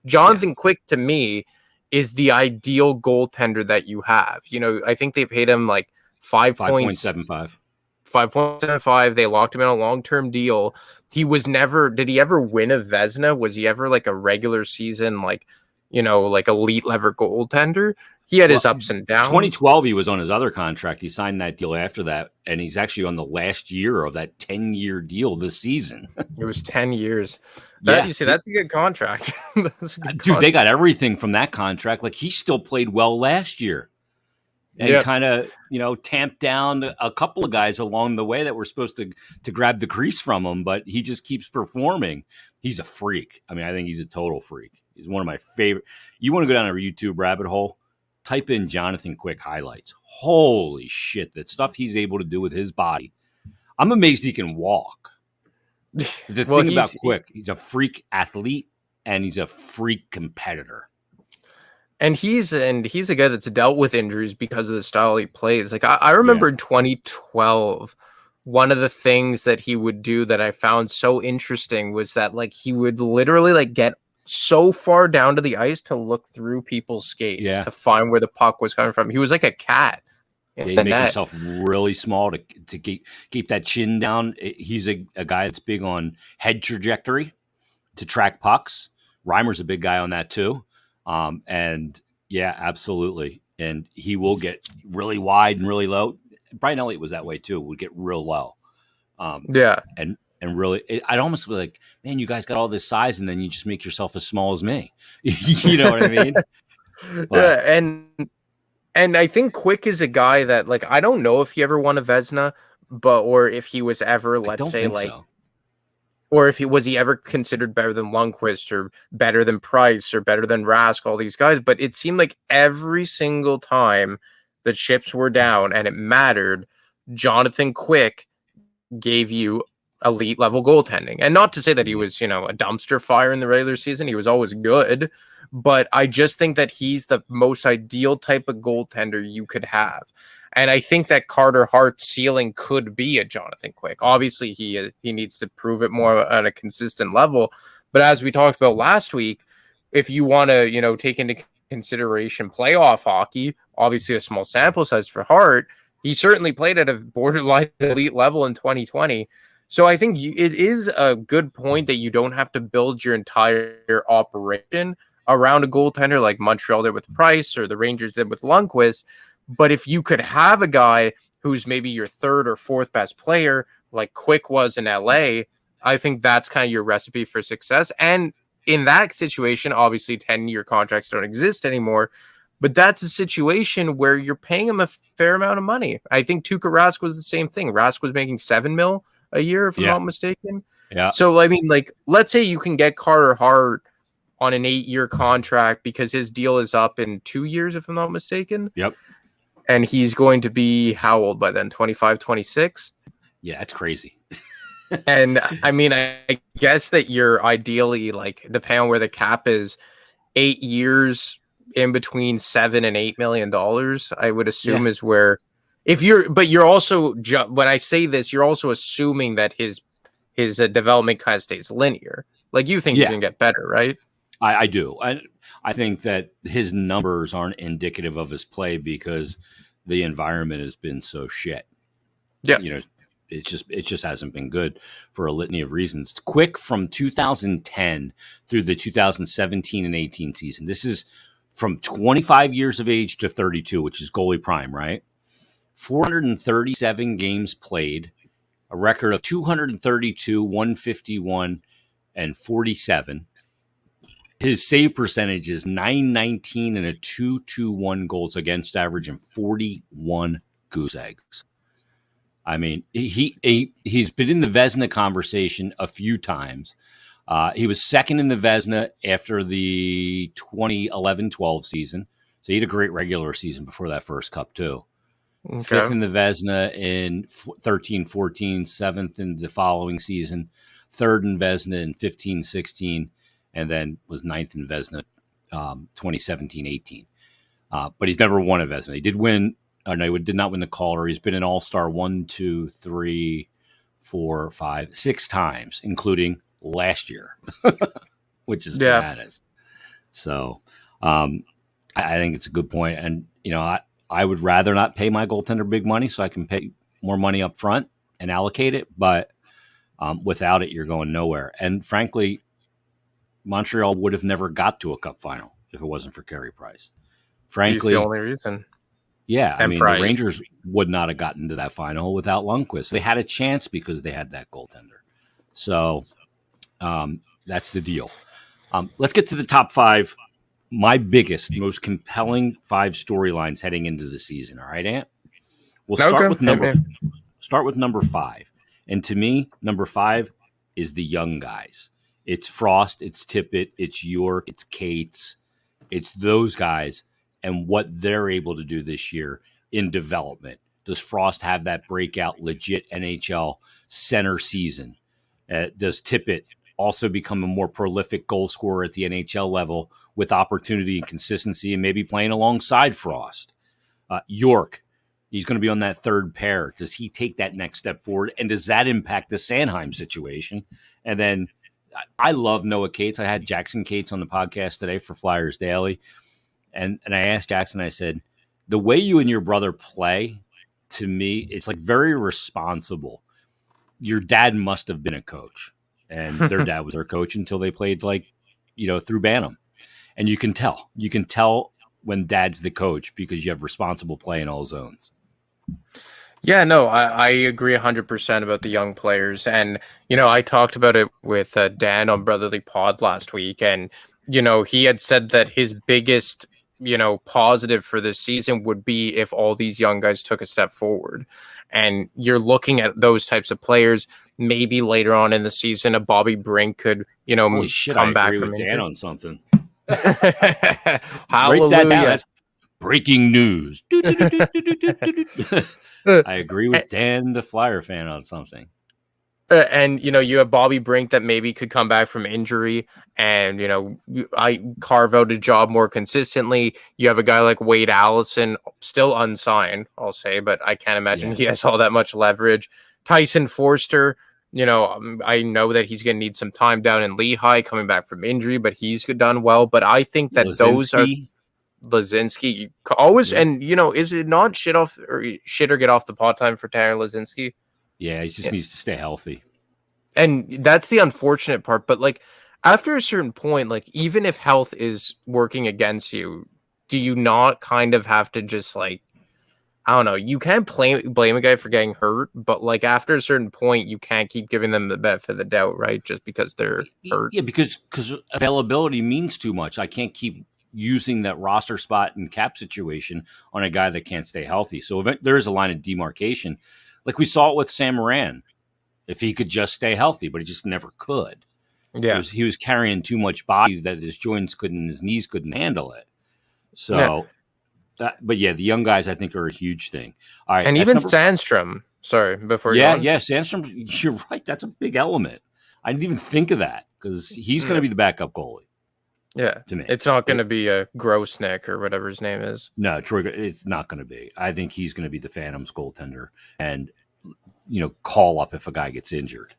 Jonathan Quick to me is the ideal goaltender that you have. I think they paid him 5.75. 5.75. They locked him in a long-term deal. He was never. Did he ever win a Vezina? Was he ever a regular season elite level goaltender? He had his ups and downs. 2012, he was on his other contract. He signed that deal after that, and he's actually on the last year of that 10-year deal this season. It was 10 years. You see, that's a good contract. Dude, they got everything from that contract. He still played well last year. And kind of, tamped down a couple of guys along the way that were supposed to grab the crease from him, but he just keeps performing. He's a freak. I mean, I think he's a total freak. He's one of my favorite. You want to go down a YouTube rabbit hole? Type in Jonathan Quick highlights. Holy shit, that stuff he's able to do with his body. I'm amazed he can walk. The thing about Quick, he's a freak athlete and he's a freak competitor. And he's a guy that's dealt with injuries because of the style he plays. I remember in 2012, one of the things that he would do that I found so interesting was that he would literally get so far down to the ice to look through people's skates to find where the puck was coming from. He was like a cat. He make himself really small to keep that chin down. He's a guy that's big on head trajectory to track pucks. Reimer's a big guy on that too. And yeah, absolutely. And he will get really wide and really low. Brian Elliott was that way too. Would get real low. And really, I'd almost be like, man, you guys got all this size, and then you just make yourself as small as me. You know what I mean? But, and I think Quick is a guy that I don't know if he ever won a Vezina, or if he was ever, let's say, so. Or if was he ever considered better than Lundqvist or better than Price or better than Rask, all these guys. But it seemed like every single time the chips were down and it mattered, Jonathan Quick gave you elite level goaltending. And not to say that he was, a dumpster fire in the regular season. He was always good. But I just think that he's the most ideal type of goaltender you could have. And I think that Carter Hart's ceiling could be a Jonathan Quick. Obviously, he needs to prove it more on a consistent level. But as we talked about last week, if you want to, take into consideration playoff hockey, obviously a small sample size for Hart, he certainly played at a borderline elite level in 2020. So I think it is a good point that you don't have to build your entire operation around a goaltender like Montreal did with Price or the Rangers did with Lundqvist. But if you could have a guy who's maybe your third or fourth best player, like Quick was in LA, I think that's kind of your recipe for success. And in that situation, obviously 10-year contracts don't exist anymore, but that's a situation where you're paying him a fair amount of money. I think Tuukka Rask was the same thing. Rask was making $7 million a year, if I'm Yeah. not mistaken. Yeah. So, I mean, like, let's say you can get Carter Hart on an 8-year contract because his deal is up in 2 years, if I'm not mistaken. Yep. And he's going to be how old by then? 25, 26? Yeah, that's crazy. And I mean, I guess that you're ideally, like, depending on where the cap is, 8 years in between $7 and $8 million, I would assume is where, but you're also, when I say this, you're also assuming that his development kind of stays linear. Like, you think he's going to get better, right? I do. I think that his numbers aren't indicative of his play because the environment has been so shit. Yeah. It just hasn't been good for a litany of reasons. Quick from 2010 through the 2017 and 18 season. This is from 25 years of age to 32, which is goalie prime, right? 437 games played, a record of 232, 151, and 47. His save percentage is .919 and a .221 goals against average and 41 goose eggs. I mean, he's been in the Vezina conversation a few times. He was second in the Vezina after the 2011-12 season. So he had a great regular season before that first cup, too. Okay. Fifth in the Vezina in 13-14, seventh in the following season, third in Vezina in 15-16, and then was ninth in Vezina 2017-18. But he's never won a Vezina. He did win. No, he did not win the Calder. He's been an All-Star 1, 2, 3, 4, 5, 6 times, including last year, which is bananas. So I think it's a good point. And, I would rather not pay my goaltender big money so I can pay more money up front and allocate it. But without it, you're going nowhere. And frankly, Montreal would have never got to a cup final if it wasn't for Carey Price. Frankly, he's the only reason. Yeah, I mean, the Rangers would not have gotten to that final without Lundqvist. They had a chance because they had that goaltender. So that's the deal. Let's get to the top 5. My biggest, most compelling 5 storylines heading into the season. All right, Ant? We'll start with number 5. And to me, number 5 is the young guys. It's Frost, it's Tippett, it's York, it's Cates. It's those guys and what they're able to do this year in development. Does Frost have that breakout, legit NHL center season? Does Tippett also become a more prolific goal scorer at the NHL level with opportunity and consistency and maybe playing alongside Frost? York, he's going to be on that third pair. Does he take that next step forward? And does that impact the Sanheim situation? And then I love Noah Cates. I had Jackson Cates on the podcast today for Flyers Daily. And I asked Jackson, I said, the way you and your brother play, to me, it's like very responsible. Your dad must have been a coach, and their dad was their coach until they played through Bantam. And you can tell when dad's the coach because you have responsible play in all zones. Yeah, no, I agree 100% about the young players. And, I talked about it with Dan on Brotherly Pod last week. And, he had said that his biggest positive for this season would be if all these young guys took a step forward. And you're looking at those types of players. Maybe later on in the season, a Bobby Brink could, come back from Dan on something. Hallelujah! Write that down. That's breaking news. I agree with Dan, the Flyer fan, on something. And, you have Bobby Brink that maybe could come back from injury and, I carve out a job more consistently. You have a guy like Wade Allison, still unsigned, I'll say, but I can't imagine he has all that much leverage. Tyson Forster, I know that he's going to need some time down in Lehigh coming back from injury, but he's done well. But I think that those are Lazinski always, and, is it not shit or get off the pot time for Tanner Lazinski? Yeah, he just needs to stay healthy. And that's the unfortunate part. But, after a certain point, even if health is working against you, do you not kind of have to just, I don't know, you can't blame a guy for getting hurt, but, after a certain point, you can't keep giving them the benefit of the doubt, right? Just because they're hurt. Yeah, because availability means too much. I can't keep using that roster spot and cap situation on a guy that can't stay healthy. So there is a line of demarcation. Like we saw it with Sam Moran. if he could just stay healthy, but he just never could. Yeah. He was carrying too much body that his joints couldn't, his knees couldn't handle it. Yeah. So, but yeah, the young guys I think are a huge thing. All right, And even Sandstrom. Sorry, before you go on. Yeah, Sandstrom. You're right. That's a big element. I didn't even think of that because he's going to be the backup goalie. Yeah, to me, it's not going to be a Grossnick or whatever his name is. No, Troy. It's not going to be. I think he's going to be the Phantoms goaltender, and call up if a guy gets injured.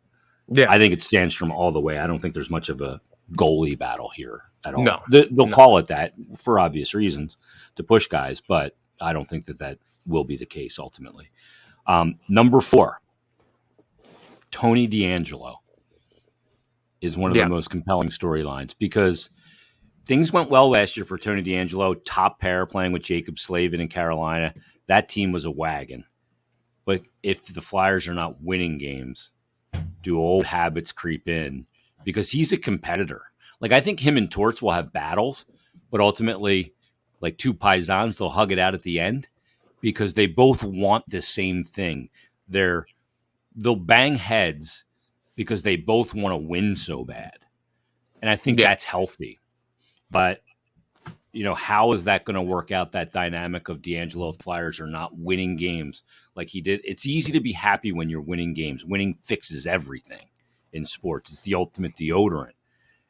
Yeah, I think it's Sandstrom all the way. I don't think there's much of a goalie battle here at all. No, they'll call it that for obvious reasons to push guys, but I don't think that will be the case ultimately. Number 4, Tony DeAngelo is one of the most compelling storylines because things went well last year for Tony DeAngelo. Top pair playing with Jacob Slavin in Carolina. That team was a wagon. But if the Flyers are not winning games, do old habits creep in? Because he's a competitor. Like, I think him and Torts will have battles, but ultimately, like two paisans, they'll hug it out at the end because they both want the same thing. They'll bang heads because they both want to win so bad. And I think that's healthy. But, how is that going to work out, that dynamic of DeAngelo if Flyers are not winning games like he did? It's easy to be happy when you're winning games. Winning fixes everything in sports. It's the ultimate deodorant.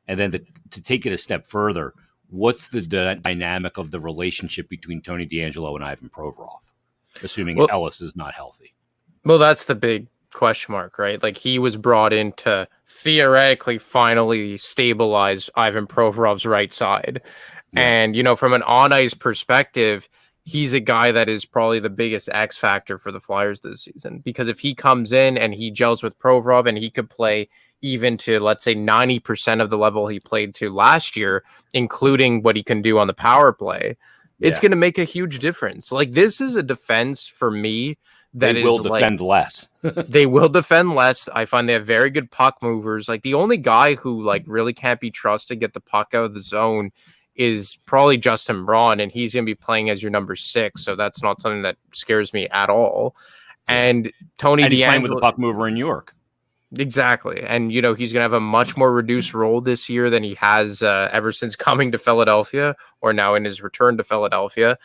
And then to take it a step further, what's the dynamic of the relationship between Tony DeAngelo and Ivan Provorov, assuming Ellis is not healthy? Well, that's the big question mark, right? Like, he was brought in to theoretically finally stabilize Ivan Provorov's right side. Yeah. And, from an on-ice perspective, he's a guy that is probably the biggest X factor for the Flyers this season. Because if he comes in and he gels with Provorov and he could play even to, let's say, 90% of the level he played to last year, including what he can do on the power play, it's going to make a huge difference. Like, this is a defense for me that they will defend less. They will defend less. I find they have very good puck movers. Like, the only guy who really can't be trusted to get the puck out of the zone is probably Justin Braun, and he's going to be playing as your number 6. So that's not something that scares me at all. And Tony DeAngelo, he's playing with a puck mover in New York. Exactly. And, he's going to have a much more reduced role this year than he has ever since coming to Philadelphia, or now in his return to Philadelphia.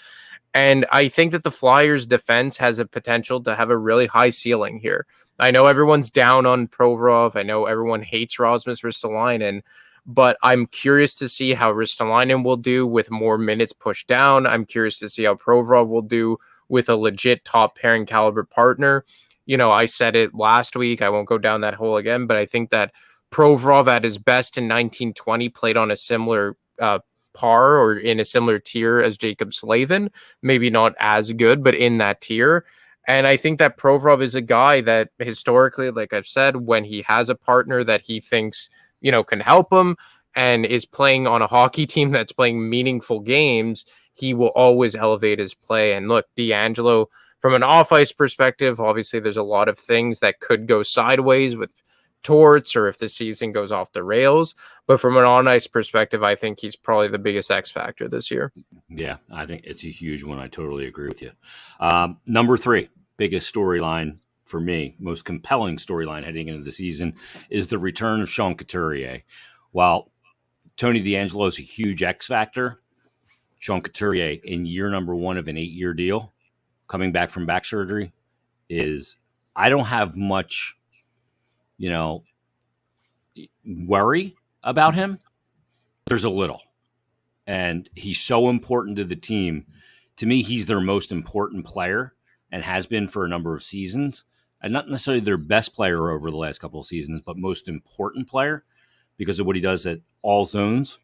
And I think that the Flyers defense has a potential to have a really high ceiling here. I know everyone's down on Provorov. I know everyone hates Rasmus Ristolainen, but I'm curious to see how Ristolainen will do with more minutes pushed down. I'm curious to see how Provorov will do with a legit top pairing caliber partner. I said it last week. I won't go down that hole again, but I think that Provorov at his best in 1920 played on a similar par or in a similar tier as Jacob Slavin. Maybe not as good, but in that tier. And I think that Provorov is a guy that historically, like I've said, when he has a partner that he thinks, can help him and is playing on a hockey team that's playing meaningful games, he will always elevate his play. And look, DeAngelo, from an off-ice perspective, obviously there's a lot of things that could go sideways with Torts or if the season goes off the rails. But from an on-ice perspective, I think he's probably the biggest X factor this year. Yeah, I think it's a huge one. I totally agree with you. Number 3, biggest storyline for me, most compelling storyline heading into the season is the return of Sean Couturier. While Tony DeAngelo is a huge X factor, Sean Couturier in year number 1 of an 8-year deal, coming back from back surgery, I don't have much, worry about him. There's a little. And he's so important to the team. To me, he's their most important player and has been for a number of seasons. And not necessarily their best player over the last couple of seasons, but most important player because of what he does at all zones.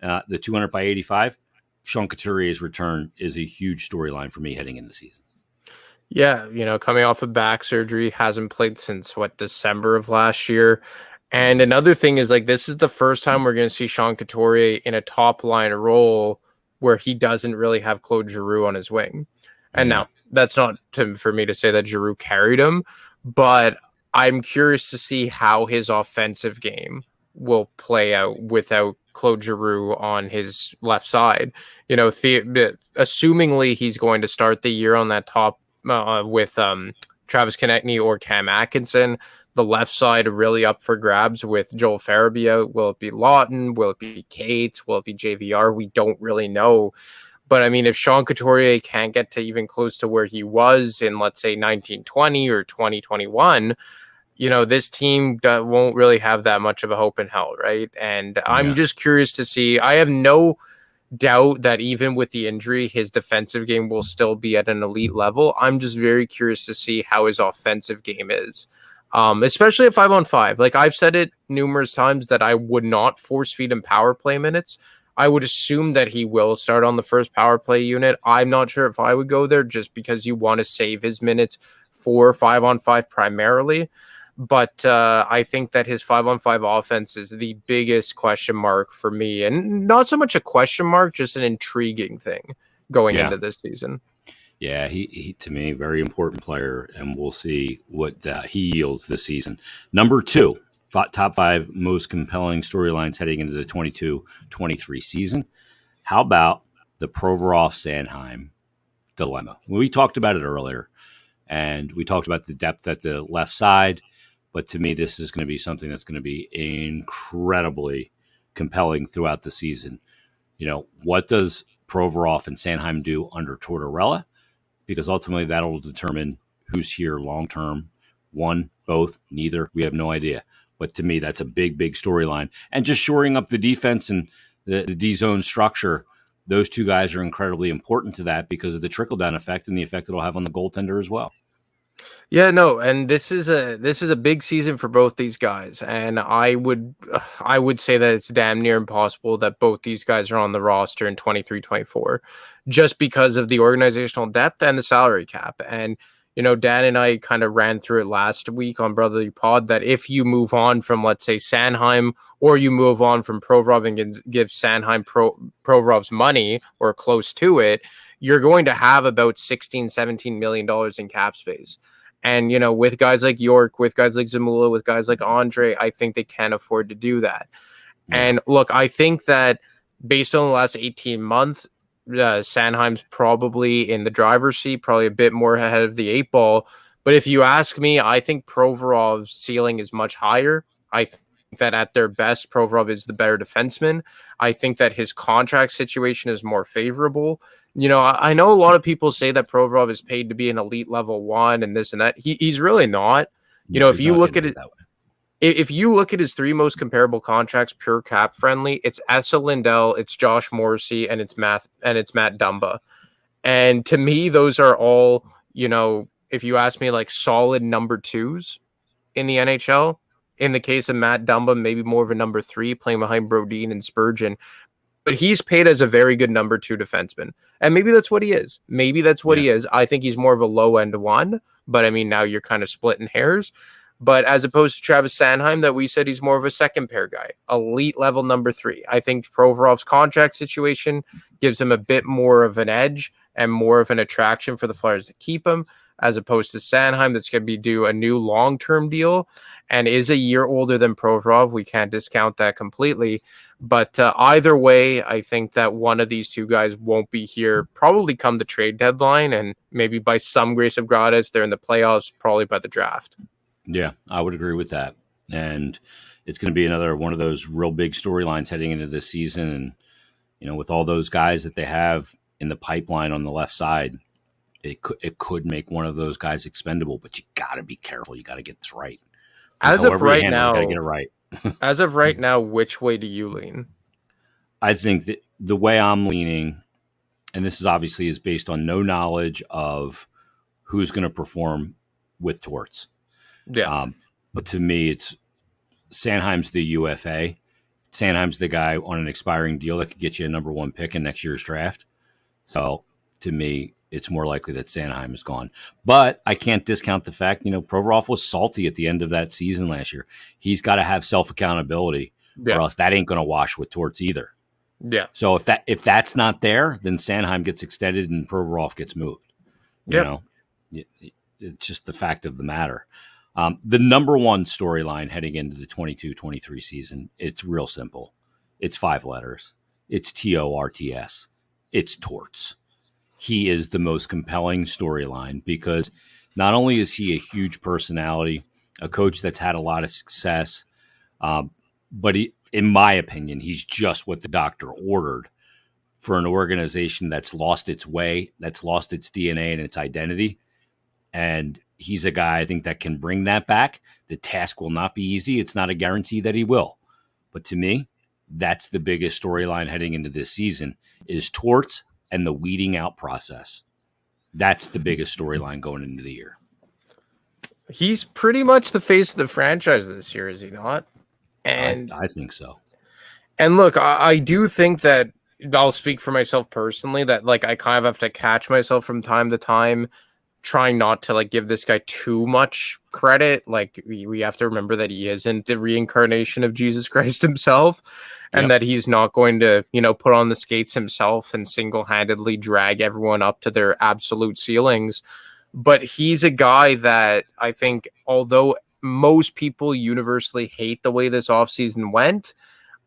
The 200 by 85, Sean Couturier's return is a huge storyline for me heading into the season. Yeah, coming off of back surgery, hasn't played since December of last year. And another thing is this is the first time we're going to see Sean Couturier in a top line role where he doesn't really have Claude Giroux on his wing. And now that's not for me to say that Giroux carried him, but I'm curious to see how his offensive game will play out without Claude Giroux on his left side. Assumingly he's going to start the year on that top with Travis Konechny or Cam Atkinson. the left side really up for grabs with Joel Farabee out. Will it be Lawton? Will it be Kate? Will it be JVR? We don't really know. But I mean, if Sean Couturier can't get to even close to where he was in, let's say, 1920 or 2021, this team won't really have that much of a hope in hell, right? And I'm just curious to see. I have no doubt that even with the injury, his defensive game will still be at an elite level. I'm just very curious to see how his offensive game is, especially at 5-on-5. Like I've said it numerous times that I would not force feed him power play minutes. I would assume that he will start on the first power play unit. I'm not sure if I would go there just because you want to save his minutes for 5-on-5 primarily. But I think that his 5-on-5 offense is the biggest question mark for me. And not so much a question mark, just an intriguing thing going into this season. Yeah, he to me, very important player, and we'll see what he yields this season. Number 2, top 5 most compelling storylines heading into the 22-23 season. How about the Provorov-Sanheim dilemma? We talked about it earlier, and we talked about the depth at the left side. But to me, this is going to be something that's going to be incredibly compelling throughout the season. What does Provorov and Sanheim do under Tortorella? Because ultimately that'll determine who's here long-term. One, both, neither. We have no idea. But to me, that's a big, big storyline. And just shoring up the defense and the D-zone structure, those two guys are incredibly important to that because of the trickle-down effect and the effect it'll have on the goaltender as well. Yeah, no, and this is a big season for both these guys, and I would say that it's damn near impossible that both these guys are on the roster in 23-24 just because of the organizational depth and the salary cap. And Dan and I kind of ran through it last week on Brotherly Pod that if you move on from, let's say, Sanheim, or you move on from Provorov and give Sanheim Provorov's money or close to it, you're going to have about $16-17 million in cap space. And, with guys like York, with guys like Zamula, with guys like Andre, I think they can afford to do that. Yeah. And look, I think that based on the last 18 months, Sanheim's probably in the driver's seat, probably a bit more ahead of the 8 ball. But if you ask me, I think Provorov's ceiling is much higher. I think that at their best, Provorov is the better defenseman. I think that his contract situation is more favorable. I know a lot of people say that Provorov is paid to be an elite level 1 and this and that. He's really not. If you look at it, if you look at his 3 most comparable contracts, pure cap friendly, it's Esa Lindell, it's Josh Morrissey, and it's Matt Dumba. And to me, those are all, if you ask me, like solid number 2s in the NHL. In the case of Matt Dumba, maybe more of a number 3 playing behind Brodin and Spurgeon. But he's paid as a very good number 2 defenseman. And maybe that's what he is. Maybe that's what he is. I think he's more of a low-end 1. But, I mean, now you're kind of splitting hairs. But as opposed to Travis Sanheim, that we said he's more of a second-pair guy. Elite level number 3. I think Provorov's contract situation gives him a bit more of an edge and more of an attraction for the Flyers to keep him, as opposed to Sanheim that's going to be due a new long-term deal and is a year older than Provorov. We can't discount that completely. But either way, I think that one of these two guys won't be here probably come the trade deadline, and maybe by some grace of God, if they're in the playoffs, probably by the draft. Yeah, I would agree with that. And it's going to be another one of those real big storylines heading into this season. And, with all those guys that they have in the pipeline on the left side, it could make one of those guys expendable, but you got to be careful. You got to get this right. As of right now, got to get it right. As of right now, which way do you lean? I think that the way I'm leaning, and this is obviously is based on no knowledge of who's going to perform with Torts. Yeah. But to me, it's Sanheim's the UFA. Sanheim's the guy on an expiring deal that could get you a number 1 pick in next year's draft. So to me, it's more likely that Sanheim is gone. But I can't discount the fact, Provorov was salty at the end of that season last year. He's got to have self-accountability or else that ain't going to wash with Torts either. Yeah. So if that's not there, then Sanheim gets extended and Provorov gets moved. It's just the fact of the matter. The number 1 storyline heading into the 22-23 season, it's real simple. It's 5 letters. It's TORTS. It's Torts. He is the most compelling storyline because not only is he a huge personality, a coach that's had a lot of success. But in my opinion, he's just what the doctor ordered for an organization that's lost its way, that's lost its DNA and its identity. And he's a guy I think that can bring that back. The task will not be easy. It's not a guarantee that he will. But to me, that's the biggest storyline heading into this season is Torts and the weeding out process. That's the biggest storyline going into the year. He's pretty much the face of the franchise this year, is he not? And I think so. And look, I do think that I'll speak for myself personally that like I kind of have to catch myself from time to time, trying not to like give this guy too much credit. Like we have to remember that he isn't the reincarnation of Jesus Christ himself, and that he's not going to, put on the skates himself and single-handedly drag everyone up to their absolute ceilings. But he's a guy that I think, although most people universally hate the way this offseason went,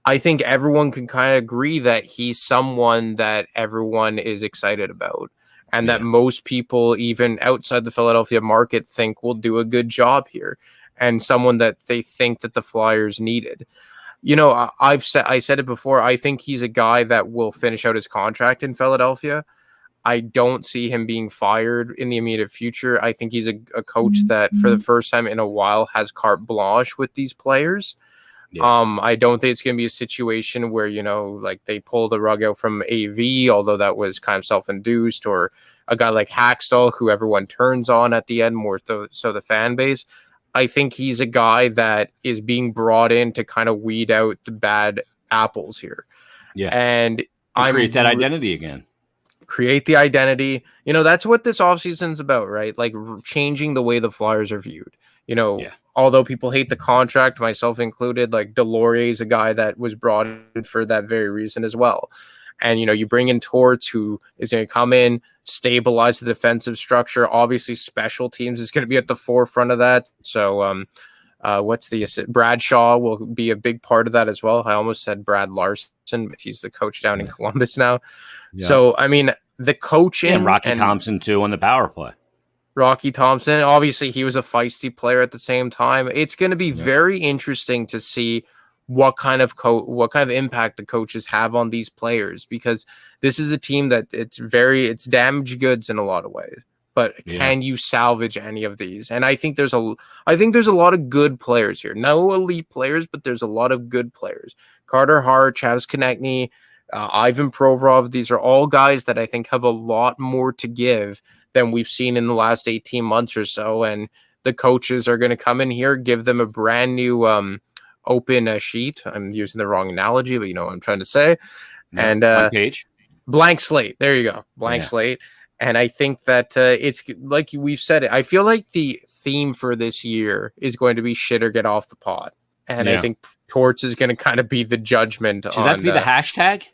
I think everyone can kind of agree that he's someone that everyone is excited about. And that most people, even outside the Philadelphia market, think will do a good job here, and someone that they think that the Flyers needed. I said it before. I think he's a guy that will finish out his contract in Philadelphia. I don't see him being fired in the immediate future. I think he's a coach that, for the first time in a while, has carte blanche with these players. I don't think it's going to be a situation where, like they pull the rug out from AV, although that was kind of self-induced, or a guy like Hackstall, who everyone turns on at the end, more so the fan base. I think he's a guy that is being brought in to kind of weed out the bad apples here. Yeah. And create that identity again. Create the identity. That's what this offseason is about, right? Like changing the way the Flyers are viewed. Although people hate the contract, myself included, like Delorier is a guy that was brought in for that very reason as well. And, you bring in Torts, who is going to come in, stabilize the defensive structure. Obviously, special teams is going to be at the forefront of that. So Bradshaw will be a big part of that as well. I almost said Brad Larson, but he's the coach down in Columbus now. Yeah. So, the coaching. And Rocky Thompson, too, on the power play. Rocky Thompson, obviously, he was a feisty player at the same time. It's going to be very interesting to see what kind of impact the coaches have on these players, because this is a team that it's damaged goods in a lot of ways. But can you salvage any of these? And I think there's a lot of good players here. No elite players, but there's a lot of good players. Carter Hart, Travis Konechny, Ivan Provorov. These are all guys that I think have a lot more to give than we've seen in the last 18 months or so. And the coaches are going to come in here, give them a brand new open sheet. I'm using the wrong analogy, but what I'm trying to say. And page. Blank slate. There you go. Blank slate. And I think that it's like we've said it. I feel like the theme for this year is going to be shit or get off the pot. And I think Torts is going to kind of be the judgment. Should that be the hashtag?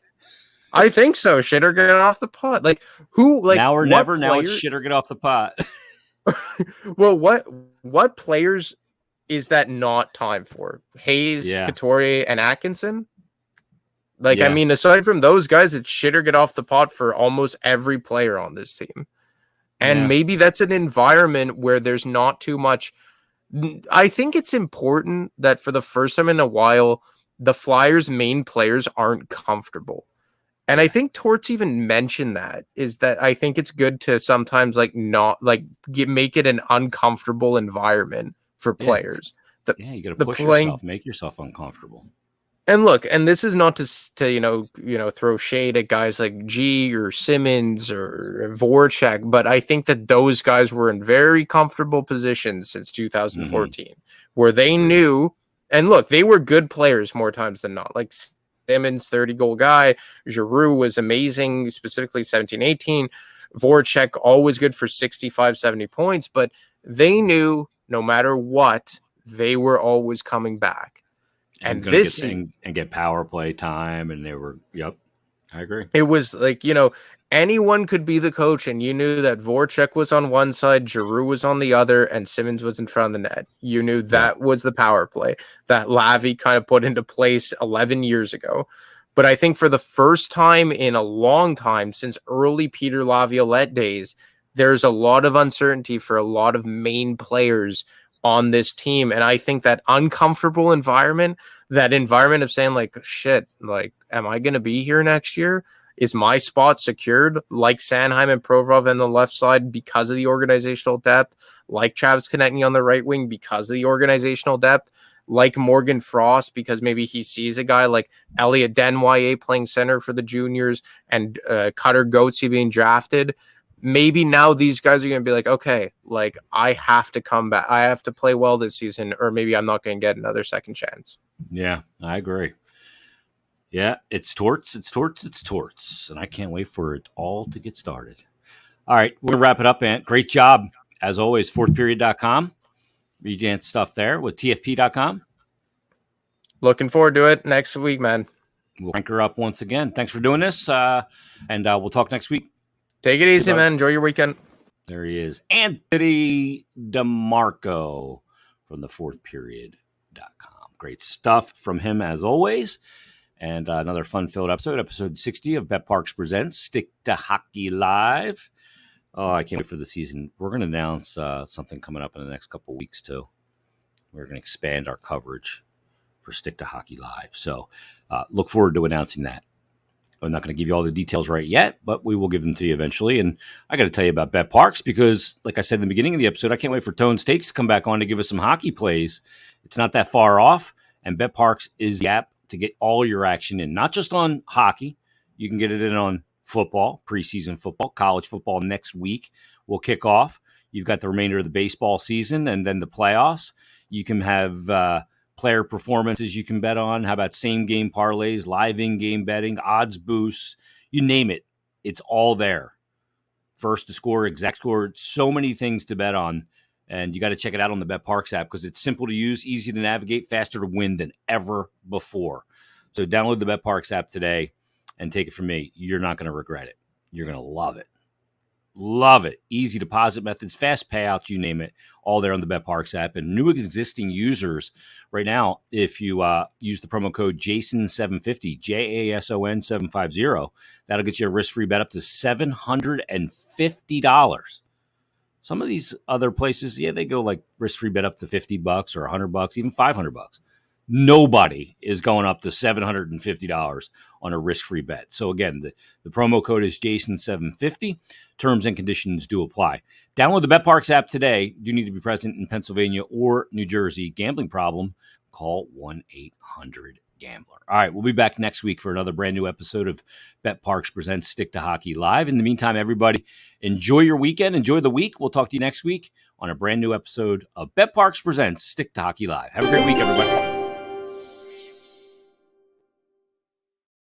I think so. Shit or get off the pot. Like who? Like now or never. Now it's shit or get off the pot. Well, what players is that not time for? Hayes, Couturier, and Atkinson. Like aside from those guys, it's shit or get off the pot for almost every player on this team. And maybe that's an environment where there's not too much. I think it's important that for the first time in a while, the Flyers' main players aren't comfortable. And I think Torts even mentioned that, is that I think it's good to sometimes make it an uncomfortable environment for players. You got to push yourself, make yourself uncomfortable. And look, and this is not to throw shade at guys like G or Simmons or Voracek, but I think that those guys were in very comfortable positions since 2014, where they knew, and look, they were good players more times than not. Like Simmons, 30-goal guy. Giroux was amazing, specifically 17-18. Voracek, always good for 65, 70 points, but they knew no matter what, they were always coming back. And get power play time, and they were, I agree. It was like, anyone could be the coach, and you knew that Voracek was on one side, Giroux was on the other, and Simmons was in front of the net. You knew that was the power play that Lavi kind of put into place 11 years ago. But I think for the first time in a long time, since early Peter Laviolette days, there's a lot of uncertainty for a lot of main players on this team. And I think that uncomfortable environment, that environment of saying like, shit, like, am I going to be here next year? Is my spot secured? Like Sanheim and Provorov on the left side because of the organizational depth, like Travis Konechny on the right wing because of the organizational depth, like Morgan Frost because maybe he sees a guy like Elliot Denwye playing center for the juniors and Cutter Goatsy being drafted. Maybe now these guys are going to be like, okay, like I have to come back. I have to play well this season, or maybe I'm not going to get another second chance. Yeah, I agree. Yeah, it's torts, and I can't wait for it all to get started. All right, we're going to wrap it up, Ant. Great job, as always, fourthperiod.com. Read Ant's stuff there with tfp.com. Looking forward to it next week, man. We'll rank her up once again. Thanks for doing this, and we'll talk next week. Take it easy, man. Enjoy your weekend. There he is, Anthony DiMarco from the fourthperiod.com. Great stuff from him, as always. And another fun-filled episode 60 of Bet Parks Presents Stick to Hockey Live. Oh, I can't wait for the season. We're going to announce something coming up in the next couple of weeks, too. We're going to expand our coverage for Stick to Hockey Live. So look forward to announcing that. I'm not going to give you all the details right yet, but we will give them to you eventually. And I got to tell you about Bet Parks because, like I said in the beginning of the episode, I can't wait for Tone States to come back on to give us some hockey plays. It's not that far off, and Bet Parks is the app to get all your action in, not just on hockey. You can get it in on football, preseason football, college football next week will kick off. You've got the remainder of the baseball season and then the playoffs. You can have player performances you can bet on. How about same game parlays, live in-game betting, odds boosts, you name it. It's all there. First to score, exact score, so many things to bet on. And you got to check it out on the Bet Parks app because it's simple to use, easy to navigate, faster to win than ever before. So download the Bet Parks app today and take it from me. You're not going to regret it. You're going to love it. Love it. Easy deposit methods, fast payouts, you name it, all there on the Bet Parks app. And new existing users right now, if you use the promo code JASON750, JASON 750, that'll get you a risk-free bet up to $750. Some of these other places, yeah, they go like risk-free bet up to $50 or $100, even $500. Nobody is going up to $750 on a risk-free bet. So again, the promo code is JASON750. Terms and conditions do apply. Download the BetParks app today. You need to be present in Pennsylvania or New Jersey. Gambling problem? Call 1-800-GAMBLER. All right, we'll be back next week for another brand new episode of BetParks Presents Stick to Hockey Live. In the meantime, everybody, enjoy your weekend. Enjoy the week. We'll talk to you next week on a brand new episode of BetParks Presents Stick to Hockey Live. Have a great week, everybody.